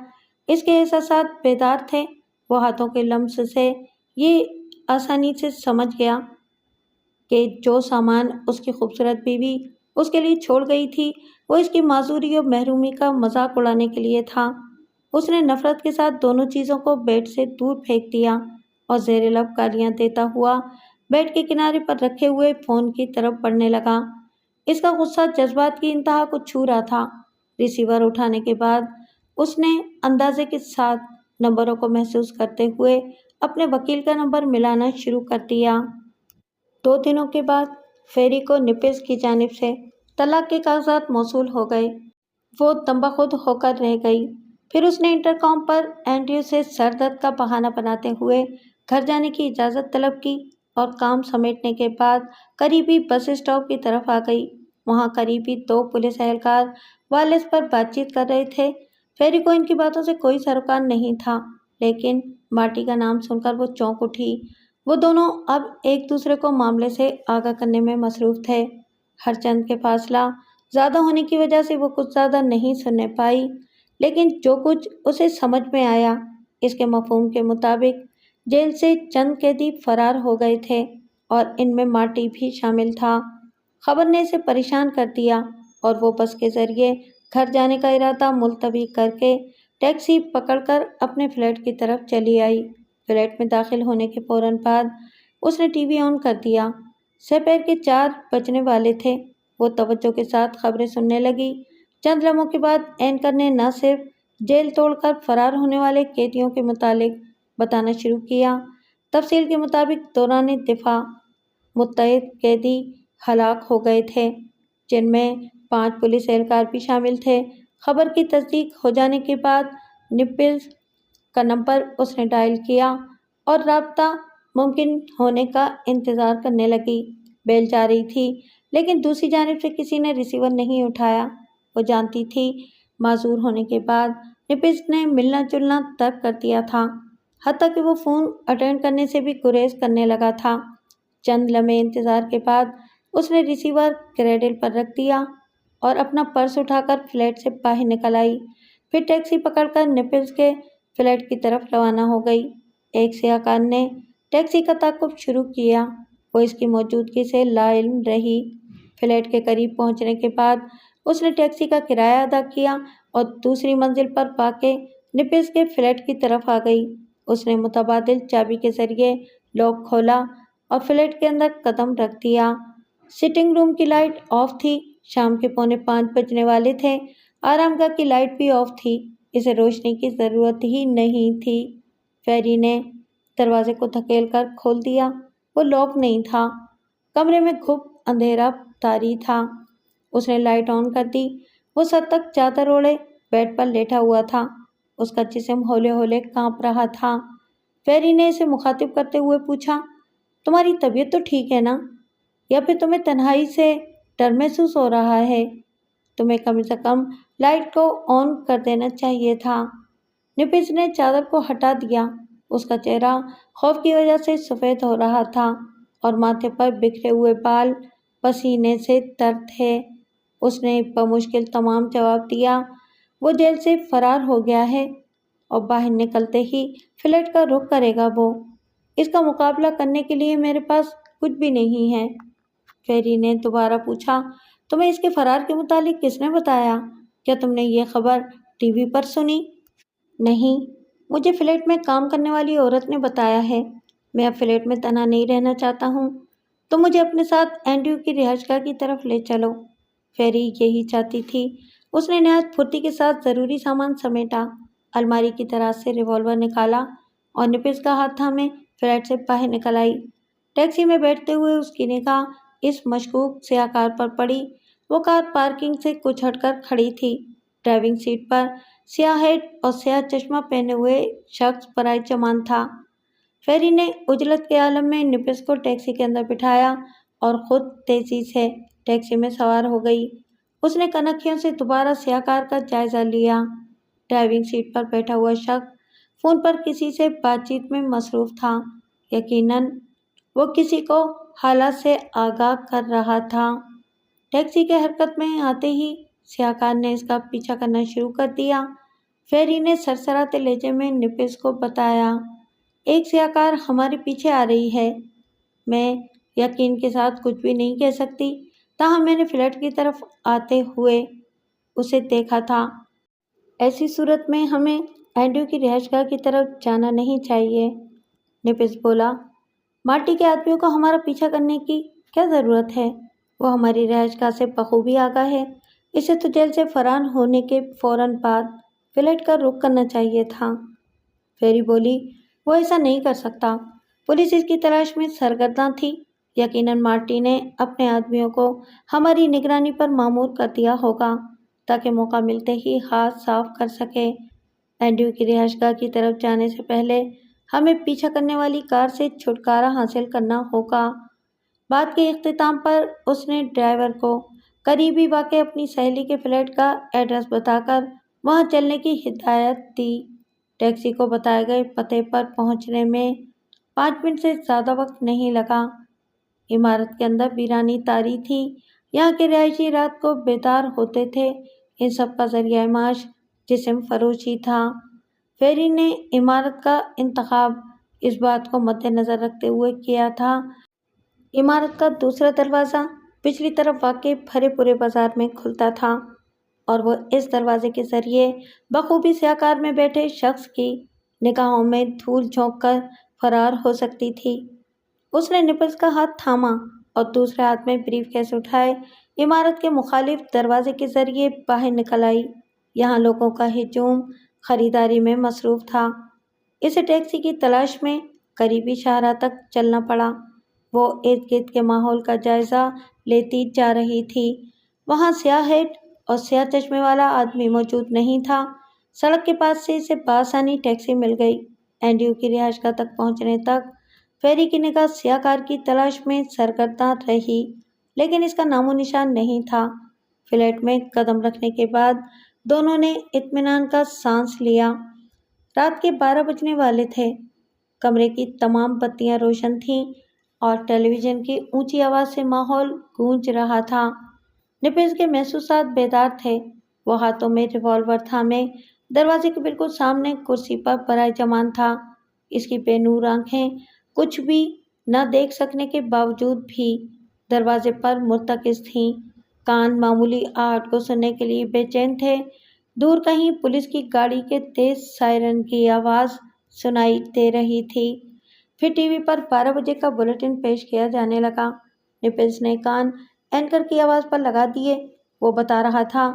اس کے احساسات بیدار تھے۔ وہ ہاتھوں کے لمس سے یہ آسانی سے سمجھ گیا کہ جو سامان اس کی خوبصورت بیوی اس کے لیے چھوڑ گئی تھی وہ اس کی معذوری اور محرومی کا مذاق اڑانے کے لیے تھا۔ اس نے نفرت کے ساتھ دونوں چیزوں کو بیڈ سے دور پھینک دیا اور زیر لب گالیاں دیتا ہوا بیڈ کے کنارے پر رکھے ہوئے فون کی طرف بڑھنے لگا۔ اس کا غصہ جذبات کی انتہا کو چھو رہا تھا۔ ریسیور اٹھانے کے بعد اس نے اندازے کے ساتھ نمبروں کو محسوس کرتے ہوئے اپنے وکیل کا نمبر ملانا شروع کر دیا۔ 2 دنوں کے بعد فیری کو نپلز کی جانب سے طلاق کے کاغذات موصول ہو گئے۔ وہ دم بخود ہو کر رہ گئی۔ پھر اس نے انٹرکام پر اینڈریو سے سر درد کا بہانہ بناتے ہوئے گھر جانے کی اجازت طلب کی اور کام سمیٹنے کے بعد قریبی بس اسٹاپ کی طرف آ گئی۔ وہاں قریبی 2 پولیس اہلکار وائرلیس پر بات چیت کر رہے تھے۔ فیری کو ان کی باتوں سے کوئی سروکار نہیں تھا، لیکن مارٹی کا نام سن کر وہ چونک اٹھی۔ وہ دونوں اب ایک دوسرے کو معاملے سے آگاہ کرنے میں مصروف تھے۔ ہر چند کے فاصلہ زیادہ ہونے کی وجہ سے وہ کچھ زیادہ نہیں سننے پائی، لیکن جو کچھ اسے سمجھ میں آیا اس کے مفہوم کے مطابق جیل سے چند قیدی فرار ہو گئے تھے اور ان میں مارٹی بھی شامل تھا۔ خبر نے اسے پریشان کر دیا اور وہ بس کے ذریعے گھر جانے کا ارادہ ملتوی کر کے ٹیکسی پکڑ کر اپنے فلیٹ کی طرف چلی آئی۔ فلیٹ میں داخل ہونے کے فوراً بعد اس نے ٹی وی آن کر دیا۔ سپہر کے 4 بجنے والے تھے۔ وہ توجہ کے ساتھ خبریں سننے لگی۔ چند لمحوں کے بعد اینکر نے نہ صرف جیل توڑ کر فرار ہونے والے قیدیوں کے متعلق بتانا شروع کیا۔ تفصیل کے مطابق دوران دفاع متعدد قیدی ہلاک ہو گئے تھے، جن میں 5 پولیس اہلکار بھی شامل تھے۔ خبر کی تصدیق ہو جانے کے بعد نپلز کا نمبر اس نے ڈائل کیا اور رابطہ ممکن ہونے کا انتظار کرنے لگی۔ بیل جا رہی تھی، لیکن دوسری جانب سے کسی نے ریسیور نہیں اٹھایا۔ وہ جانتی تھی معذور ہونے کے بعد نپلز نے ملنا جلنا ترک کر دیا تھا، حتیٰ کہ وہ فون اٹینڈ کرنے سے بھی گریز کرنے لگا تھا۔ چند لمحے انتظار کے بعد اس نے ریسیور کریڈل پر رکھ دیا اور اپنا پرس اٹھا کر فلیٹ سے باہر نکل آئی۔ پھر ٹیکسی پکڑ کر نپلز کے فلیٹ کی طرف روانہ ہو گئی۔ ایک سیاہ کار نے ٹیکسی کا تعاقب شروع کیا۔ وہ اس کی موجودگی سے لا علم رہی۔ فلیٹ کے قریب پہنچنے کے بعد اس نے ٹیکسی کا کرایہ ادا کیا اور دوسری منزل پر واقع نپلز کے فلیٹ کی طرف آ گئی۔ اس نے متبادل چابی کے ذریعے لاک کھولا اور فلیٹ کے اندر قدم رکھ دیا۔ سٹنگ روم کی لائٹ آف تھی۔ شام کے 4:45 بجنے والے تھے۔ آرام گاہ کی لائٹ بھی آف تھی۔ اسے روشنی کی ضرورت ہی نہیں تھی۔ فیری نے دروازے کو دھکیل کر کھول دیا۔ وہ لاک نہیں تھا۔ کمرے میں گھپ اندھیرا طاری تھا۔ اس نے لائٹ آن کر دی۔ وہ سر تک چادر اوڑھے بیڈ پر لیٹا ہوا تھا۔ اس کا جسم ہولے ہولے کانپ رہا تھا۔ فیری نے اسے مخاطب کرتے ہوئے پوچھا، تمہاری طبیعت تو ٹھیک ہے نا؟ یا پھر تمہیں تنہائی سے ڈر محسوس ہو رہا ہے؟ تمہیں کم سے کم لائٹ کو آن کر دینا چاہیے تھا۔ نپلز نے چادر کو ہٹا دیا۔ اس کا چہرہ خوف کی وجہ سے سفید ہو رہا تھا اور ماتھے پر بکھرے ہوئے بال پسینے سے تر تھے۔ اس نے بمشکل تمام جواب دیا، وہ جیل سے فرار ہو گیا ہے اور باہر نکلتے ہی فلیٹ کا رخ کرے گا۔ وہ اس کا مقابلہ کرنے کے لیے میرے پاس کچھ بھی نہیں ہے۔ فیری نے دوبارہ پوچھا، تمہیں اس کے فرار کے متعلق کس نے بتایا؟ کیا تم نے یہ خبر ٹی وی پر سنی؟ نہیں، مجھے فلیٹ میں کام کرنے والی عورت نے بتایا ہے۔ میں اب فلیٹ میں تنہا نہیں رہنا چاہتا ہوں، تو مجھے اپنے ساتھ اینڈریو کی رہائش گاہ کی طرف لے چلو۔ فیری یہی چاہتی تھی۔ اس نے نہایت پھرتی کے ساتھ ضروری سامان سمیٹا، الماری کی دراز سے ریوالور نکالا اور نپس کا ہاتھ تھامے فلیٹ سے باہر نکل آئی۔ ٹیکسی میں بیٹھتے ہوئے اس کی نگاہ اس مشکوک سیاہ کار پر پڑی۔ وہ کار پارکنگ سے کچھ ہٹ کر کھڑی تھی۔ ڈرائیونگ سیٹ پر سیاہ ہیٹ اور سیاہ چشمہ پہنے ہوئے شخص برائے جمان تھا۔ فیری نے عجلت کے عالم میں نپس کو ٹیکسی کے اندر بٹھایا اور خود تیزی سے ٹیکسی میں سوار ہو گئی۔ اس نے کنکھیوں سے دوبارہ سیاہ کار کا جائزہ لیا۔ ڈرائیونگ سیٹ پر بیٹھا ہوا شخص فون پر کسی سے بات چیت میں مصروف تھا۔ یقیناً وہ کسی کو حالات سے آگاہ کر رہا تھا۔ ٹیکسی کے حرکت میں آتے ہی سیاہ کار نے اس کا پیچھا کرنا شروع کر دیا۔ فیری نے سرسراتے لہجے میں نپس کو بتایا، ایک سیاہ کار ہمارے پیچھے آ رہی ہے۔ میں یقین کے ساتھ کچھ بھی نہیں کہہ سکتی، تاہم میں نے فلیٹ کی طرف آتے ہوئے اسے دیکھا تھا۔ ایسی صورت میں ہمیں اینڈریو کی رہائش گاہ کی طرف جانا نہیں چاہیے۔ نپس بولا، مارٹی کے آدمیوں کو ہمارا پیچھا کرنے کی کیا ضرورت ہے؟ وہ ہماری رہائش گاہ سے بخوبی آگاہ ہے۔ اسے تو جیل سے فرار ہونے کے فوراً بعد فلیٹ کا رخ کرنا چاہیے تھا۔ فیری بولی، وہ ایسا نہیں کر سکتا۔ پولیس اس کی تلاش میں سرگرداں تھی۔ یقیناً مارٹی نے اپنے آدمیوں کو ہماری نگرانی پر مامور کر دیا ہوگا تاکہ موقع ملتے ہی ہاتھ صاف کر سکے۔ اینڈریو کی رہائش گاہ کی طرف جانے سے پہلے ہمیں پیچھا کرنے والی کار سے چھٹکارا حاصل کرنا ہوگا۔ بات کے اختتام پر اس نے ڈرائیور کو قریبی واقع اپنی سہیلی کے فلیٹ کا ایڈریس بتا کر وہاں چلنے کی ہدایت دی۔ ٹیکسی کو بتائے گئے پتے پر پہنچنے میں 5 منٹ سے زیادہ وقت نہیں لگا۔ عمارت کے اندر ویرانی طاری تھی۔ یہاں کے رہائشی رات کو بیدار ہوتے تھے۔ ان سب کا ذریعہ معاش جسم فروشی تھا۔ فیری نے عمارت کا انتخاب اس بات کو مد نظر رکھتے ہوئے کیا تھا۔ عمارت کا دوسرا دروازہ پچھلی طرف واقع بھرے پورے بازار میں کھلتا تھا اور وہ اس دروازے کے ذریعے بخوبی سیاہ کار میں بیٹھے شخص کی نگاہوں میں دھول جھونک کر فرار ہو سکتی تھی۔ اس نے نپس کا ہاتھ تھاما اور دوسرے ہاتھ میں بریف کیس اٹھائے عمارت کے مخالف دروازے کے ذریعے باہر نکل آئی۔ یہاں لوگوں کا ہجوم خریداری میں مصروف تھا۔ اسے ٹیکسی کی تلاش میں قریبی شاہراہ تک چلنا پڑا۔ وہ ارد گرد کے ماحول کا جائزہ لیتی جا رہی تھی۔ وہاں سیاہ ہیٹ اور سیاہ چشمے والا آدمی موجود نہیں تھا۔ سڑک کے پاس سے اسے بآسانی ٹیکسی مل گئی۔ اینڈریو کی رہائش گاہ تک پہنچنے تک فیری کی نگاہ سیاہ کار کی تلاش میں سرگرداں رہی، لیکن اس کا نام و نشان نہیں تھا۔ فلیٹ میں قدم رکھنے کے بعد دونوں نے اطمینان کا سانس لیا۔ رات کے 12 بجنے والے تھے۔ کمرے کی تمام بتیاں روشن تھیں اور ٹیلی ویژن کی اونچی آواز سے ماحول گونج رہا تھا۔ نپس کے محسوسات بیدار تھے۔ وہ ہاتھوں میں ریوالور تھامے دروازے کے بالکل سامنے کرسی پر برائے جمان تھا۔ اس کی بے نور آنکھیں کچھ بھی نہ دیکھ سکنے کے باوجود بھی دروازے پر مرتکز تھیں۔ کان معمولی آہٹ کو سننے کے لیے بے چین تھے۔ دور کہیں پولیس کی گاڑی کے تیز سائرن کی آواز سنائی دے رہی تھی۔ پھر ٹی وی پر 12 بجے کا بلیٹن پیش کیا جانے لگا۔ نپس نے کان اینکر کی آواز پر لگا دیے۔ وہ بتا رہا تھا،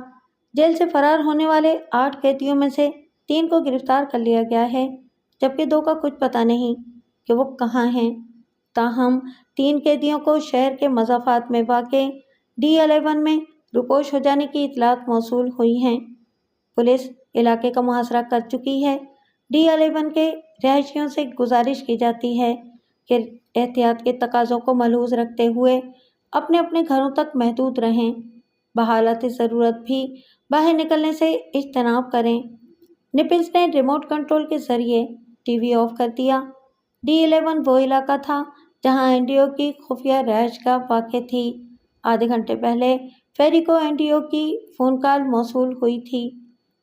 جیل سے فرار ہونے والے 8 قیدیوں میں سے 3 کو گرفتار کر لیا گیا ہے، جبکہ 2 کا کچھ پتہ نہیں کہ وہ کہاں ہیں۔ تاہم 3 قیدیوں کو شہر کے مضافات میں واقع D11 میں روپوش ہو جانے کی اطلاعات موصول ہوئی ہیں۔ پولیس علاقے کا محاصرہ کر چکی ہے۔ D11 کے رہائشیوں سے گزارش کی جاتی ہے کہ احتیاط کے تقاضوں کو ملحوظ رکھتے ہوئے اپنے اپنے گھروں تک محدود رہیں۔ بحالت ضرورت بھی باہر نکلنے سے اجتناب کریں۔ نپس نے ریموٹ کنٹرول کے ذریعے ٹی وی آف کر دیا۔ D11 وہ علاقہ تھا جہاں اینڈریو کی خفیہ رہائش گاہ واقع تھی۔ آدھے گھنٹے پہلے فیری کو اینڈریو کی فون کال موصول ہوئی تھی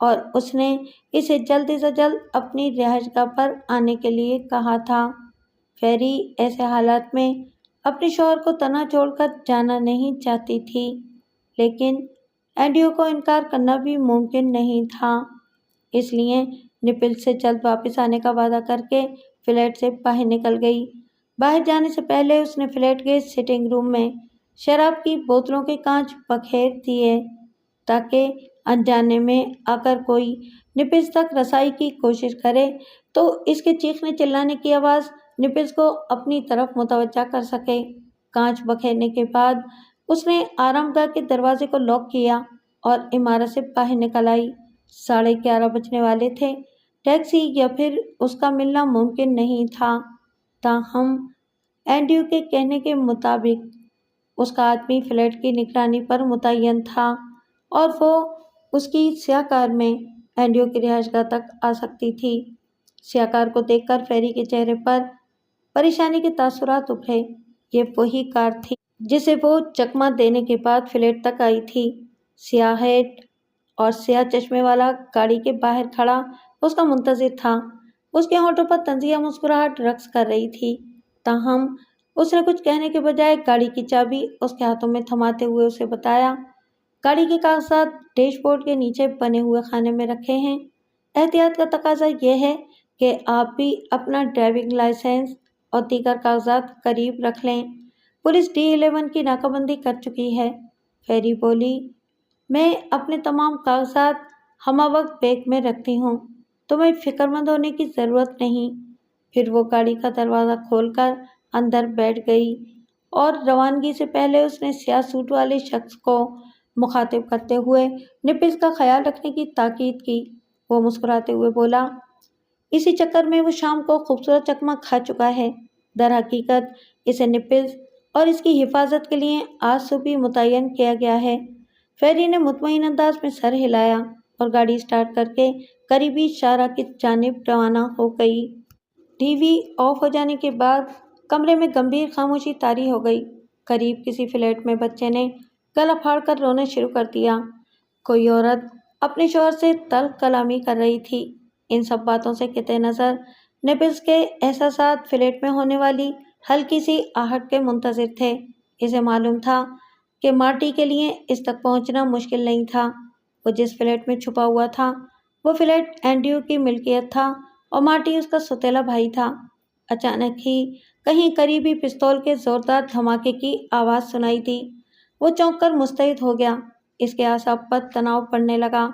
اور اس نے اسے جلد از جلد اپنی رہائش گاہ پر آنے کے لیے کہا تھا۔ فیری ایسے حالات میں اپنے شوہر کو تنہا چھوڑ کر جانا نہیں چاہتی تھی، لیکن اینڈریو کو انکار کرنا بھی ممکن نہیں تھا۔ اس لیے نپل سے جلد واپس آنے کا وعدہ کر کے فلیٹ سے باہر نکل گئی۔ باہر جانے سے پہلے اس نے فلیٹ کے سٹنگ روم میں شراب کی بوتلوں کے کانچ بکھیر دیے تاکہ انجانے میں آ کر کوئی نپلس تک رسائی کی کوشش کرے تو اس کے چیخنے چلانے کی آواز نپلس کو اپنی طرف متوجہ کر سکے۔ کانچ بکھیرنے کے بعد اس نے آرام گاہ کے دروازے کو لاک کیا اور عمارت سے باہر نکل آئی۔ 11:30 بجنے والے تھے۔ ٹیکسی یا پھر اس کا ملنا ممکن نہیں تھا، تاہم اینڈریو کے کہنے کے مطابق اس کا آدمی فلیٹ کی نگرانی پر متعین تھا اور وہ اس کی سیاہ کار میں اینڈریو کی رہائش گاہ تک آ سکتی تھی۔ سیاہ کار کو دیکھ کر فیری کے چہرے پر پریشانی کے تاثرات ابھرے۔ یہ وہی کار تھی جسے وہ چکمہ دینے کے بعد فلیٹ تک آئی تھی۔ سیاہ ہیٹ اور سیاہ چشمے والا گاڑی کے باہر کھڑا اس کا منتظر تھا۔ اس کے ہونٹوں پر طنزیہ مسکراہٹ رقص کر رہی تھی، تاہم اس نے کچھ کہنے کے بجائے گاڑی کی چابی اس کے ہاتھوں میں تھماتے ہوئے اسے بتایا، گاڑی کے کاغذات ڈیش بورڈ کے نیچے بنے ہوئے خانے میں رکھے ہیں۔ احتیاط کا تقاضا یہ ہے کہ آپ بھی اپنا ڈرائیونگ لائسنس اور دیگر کاغذات قریب رکھ لیں۔ پولیس D11 کی ناکہ بندی کر چکی ہے۔ فیری بولی، میں اپنے تمام کاغذات ہمہ وقت بیگ میں رکھتی ہوں، تمہیں فکر مند ہونے کی ضرورت نہیں۔ پھر وہ گاڑی کا دروازہ کھول کر اندر بیٹھ گئی اور روانگی سے پہلے اس نے سیاہ سوٹ والے شخص کو مخاطب کرتے ہوئے نپلس کا خیال رکھنے کی تاکید کی۔ وہ مسکراتے ہوئے بولا، اسی چکر میں وہ شام کو خوبصورت چکمہ کھا چکا ہے۔ در حقیقت اسے نپلس اور اس کی حفاظت کے لیے آج صبح متعین کیا گیا ہے۔ فیری نے مطمئن انداز میں سر ہلایا اور گاڑی اسٹارٹ کر کے قریبی شارع کی جانب روانہ ہو گئی۔ ٹی وی آف ہو جانے کے بعد کمرے میں گمبھیر خاموشی طاری ہو گئی۔ قریب کسی فلیٹ میں بچے نے گلا پھاڑ کر رونا شروع کر دیا۔ کوئی عورت اپنے شوہر سے تلخ کلامی کر رہی تھی۔ ان سب باتوں سے قطع نظر نپلس کے احساسات فلیٹ میں ہونے والی ہلکی سی آہٹ کے منتظر تھے۔ اسے معلوم تھا کہ مارٹی کے لیے اس تک پہنچنا مشکل نہیں تھا۔ وہ جس فلیٹ میں چھپا ہوا تھا وہ فلیٹ اینڈریو کی ملکیت تھا اور مارٹی اس کا سوتیلا بھائی تھا۔ اچانک ہی کہیں قریبی پستول کے زوردار دھماکے کی آواز سنائی دی۔ وہ چونک کر مستعد ہو گیا۔ اس کے اعصاب پر تناؤ پڑنے لگا۔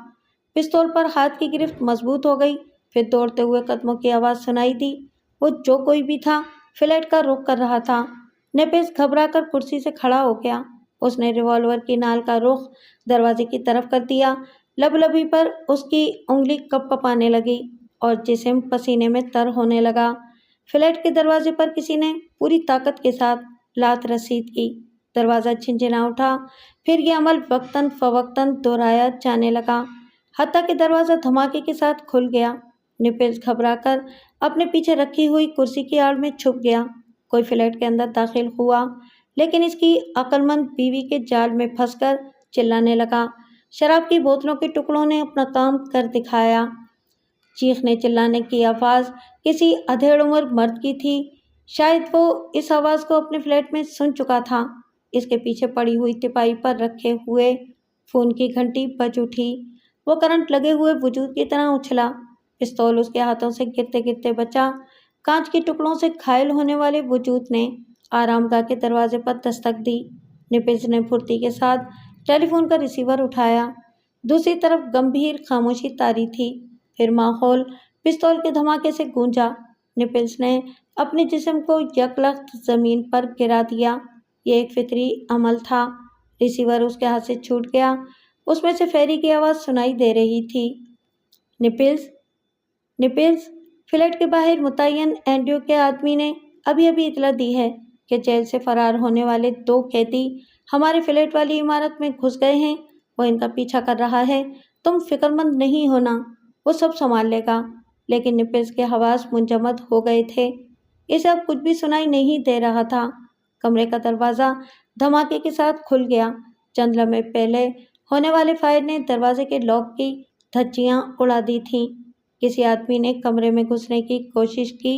پستول پر ہاتھ کی گرفت مضبوط ہو گئی۔ پھر دوڑتے ہوئے قدموں کی آواز سنائی دی۔ وہ جو کوئی بھی تھا فلیٹ کا رخ کر رہا تھا۔ نپلس گھبرا کر کرسی سے کھڑا ہو گیا۔ اس نے ریوالور کی نال کا رخ دروازے کی طرف کر دیا۔ لبی پر اس کی انگلی کپ کپانے لگی اور جسم پسینے میں تر ہونے لگا۔ فلیٹ کے دروازے پر کسی نے پوری طاقت کے ساتھ لات رسید کی۔ دروازہ جھنجھنا اٹھا۔ پھر یہ عمل وقتاً فوقتاً دہرایا جانے لگا، حتیٰ کہ دروازہ دھماکے کے ساتھ کھل گیا۔ نپلس گھبرا کر اپنے پیچھے رکھی ہوئی کرسی کی آڑ میں چھپ گیا۔ کوئی فلیٹ کے اندر داخل ہوا، لیکن اس کی عقل مند بیوی کے جال میں پھنس کر چلانے لگا۔ شراب کی بوتلوں کے ٹکڑوں نے اپنا کام کر دکھایا۔ چیخنے چلانے کی آواز کسی ادھیڑ عمر مرد کی تھی۔ شاید وہ اس آواز کو اپنے فلیٹ میں سن چکا تھا۔ اس کے پیچھے پڑی ہوئی تپائی پر رکھے ہوئے فون کی گھنٹی بج اٹھی۔ وہ کرنٹ لگے ہوئے وجود کی طرح اچھلا۔ پستول اس کے ہاتھوں سے گرتے گرتے بچا۔ کانچ کے ٹکڑوں سے گھائل ہونے والے وجود نے آرام گاہ کے دروازے پر دستک دی۔ نپلس نے پھرتی کے ساتھ ٹیلی فون کا ریسیور اٹھایا۔ دوسری طرف گمبھیر خاموشی طاری تھی۔ پھر ماحول پستول کے دھماکے سے گونجا۔ نپلس نے اپنے جسم کو یکلخت زمین پر گرا دیا۔ یہ ایک فطری عمل تھا۔ ریسیور اس کے ہاتھ سے چھوٹ گیا۔ اس میں سے فیری کی آواز سنائی دے رہی تھی، نپلس، نپلس، فلیٹ کے باہر متعین اینڈریو کے آدمی نے ابھی اطلاع دی ہے کہ جیل سے فرار ہونے والے 2 قیدی ہمارے فلیٹ والی عمارت میں گھس گئے ہیں۔ وہ ان کا پیچھا کر رہا ہے۔ تم فکر مند نہیں ہونا، وہ سب سنبھال لے گا۔ لیکن نپلس کے حواس منجمد ہو گئے تھے۔ اسے اب کچھ بھی سنائی نہیں دے رہا تھا۔ کمرے کا دروازہ دھماکے کے ساتھ کھل گیا۔ چند لمحے پہلے ہونے والے فائر نے دروازے کے لاک کی دھجیاں اڑا دی تھیں۔ کسی آدمی نے کمرے میں گھسنے کی کوشش کی۔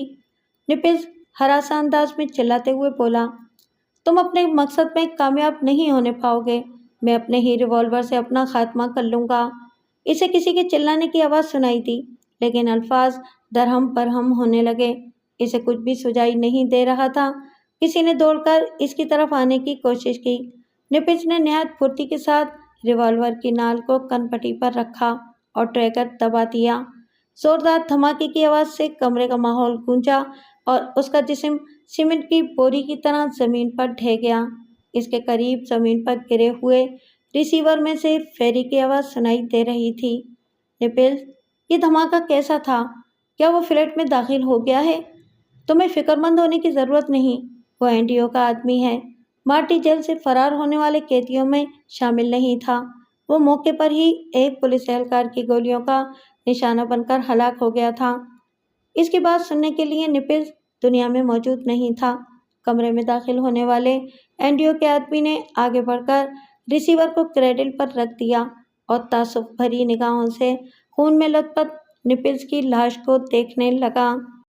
نپلس ہراساں انداز میں چلاتے ہوئے بولا، تم اپنے مقصد میں کامیاب نہیں ہونے پاؤ گے۔ میں اپنے ہی ریوالور سے اپنا خاتمہ کر لوں گا۔ اسے کسی کے چلانے کی آواز سنائی دی، لیکن الفاظ درہم برہم ہونے لگے۔ اسے کچھ بھی سجائی نہیں دے رہا تھا۔ کسی نے دوڑ کر اس کی طرف آنے کی کوشش کی۔ نپلز نے نہایت پھرتی کے ساتھ ریوالور کی نال کو کن پٹی پر رکھا اور ٹریگر دبا دیا۔ زوردار دھماکے کی آواز سے کمرے کا ماحول گونجا اور اس کا جسم سیمنٹ کی بوری کی طرح زمین پر ڈھہ گیا۔ اس کے قریب زمین پر گرے ہوئے ریسیور میں سے فیری کی آواز سنائی دے رہی تھی۔ نپلز، یہ دھماکہ کیسا تھا؟ کیا وہ فلیٹ میں داخل ہو گیا ہے؟ تمہیں فکر مند ہونے کی ضرورت نہیں، وہ NDO کا آدمی ہے۔ مارٹی جیل سے فرار ہونے والے قیدیوں میں شامل نہیں تھا۔ وہ موقع پر ہی ایک پولیس اہلکار کی گولیوں کا نشانہ بن کر ہلاک ہو گیا تھا۔ اس کی بات سننے کے لیے نپلز دنیا میں موجود نہیں تھا۔ کمرے میں داخل ہونے والے NDO کے آدمی نے آگے بڑھ کر ریسیور کو کریڈل پر رکھ دیا اور تعصب بھری نگاہوں سے خون میں لت پت نپلز کی لاش کو دیکھنے لگا۔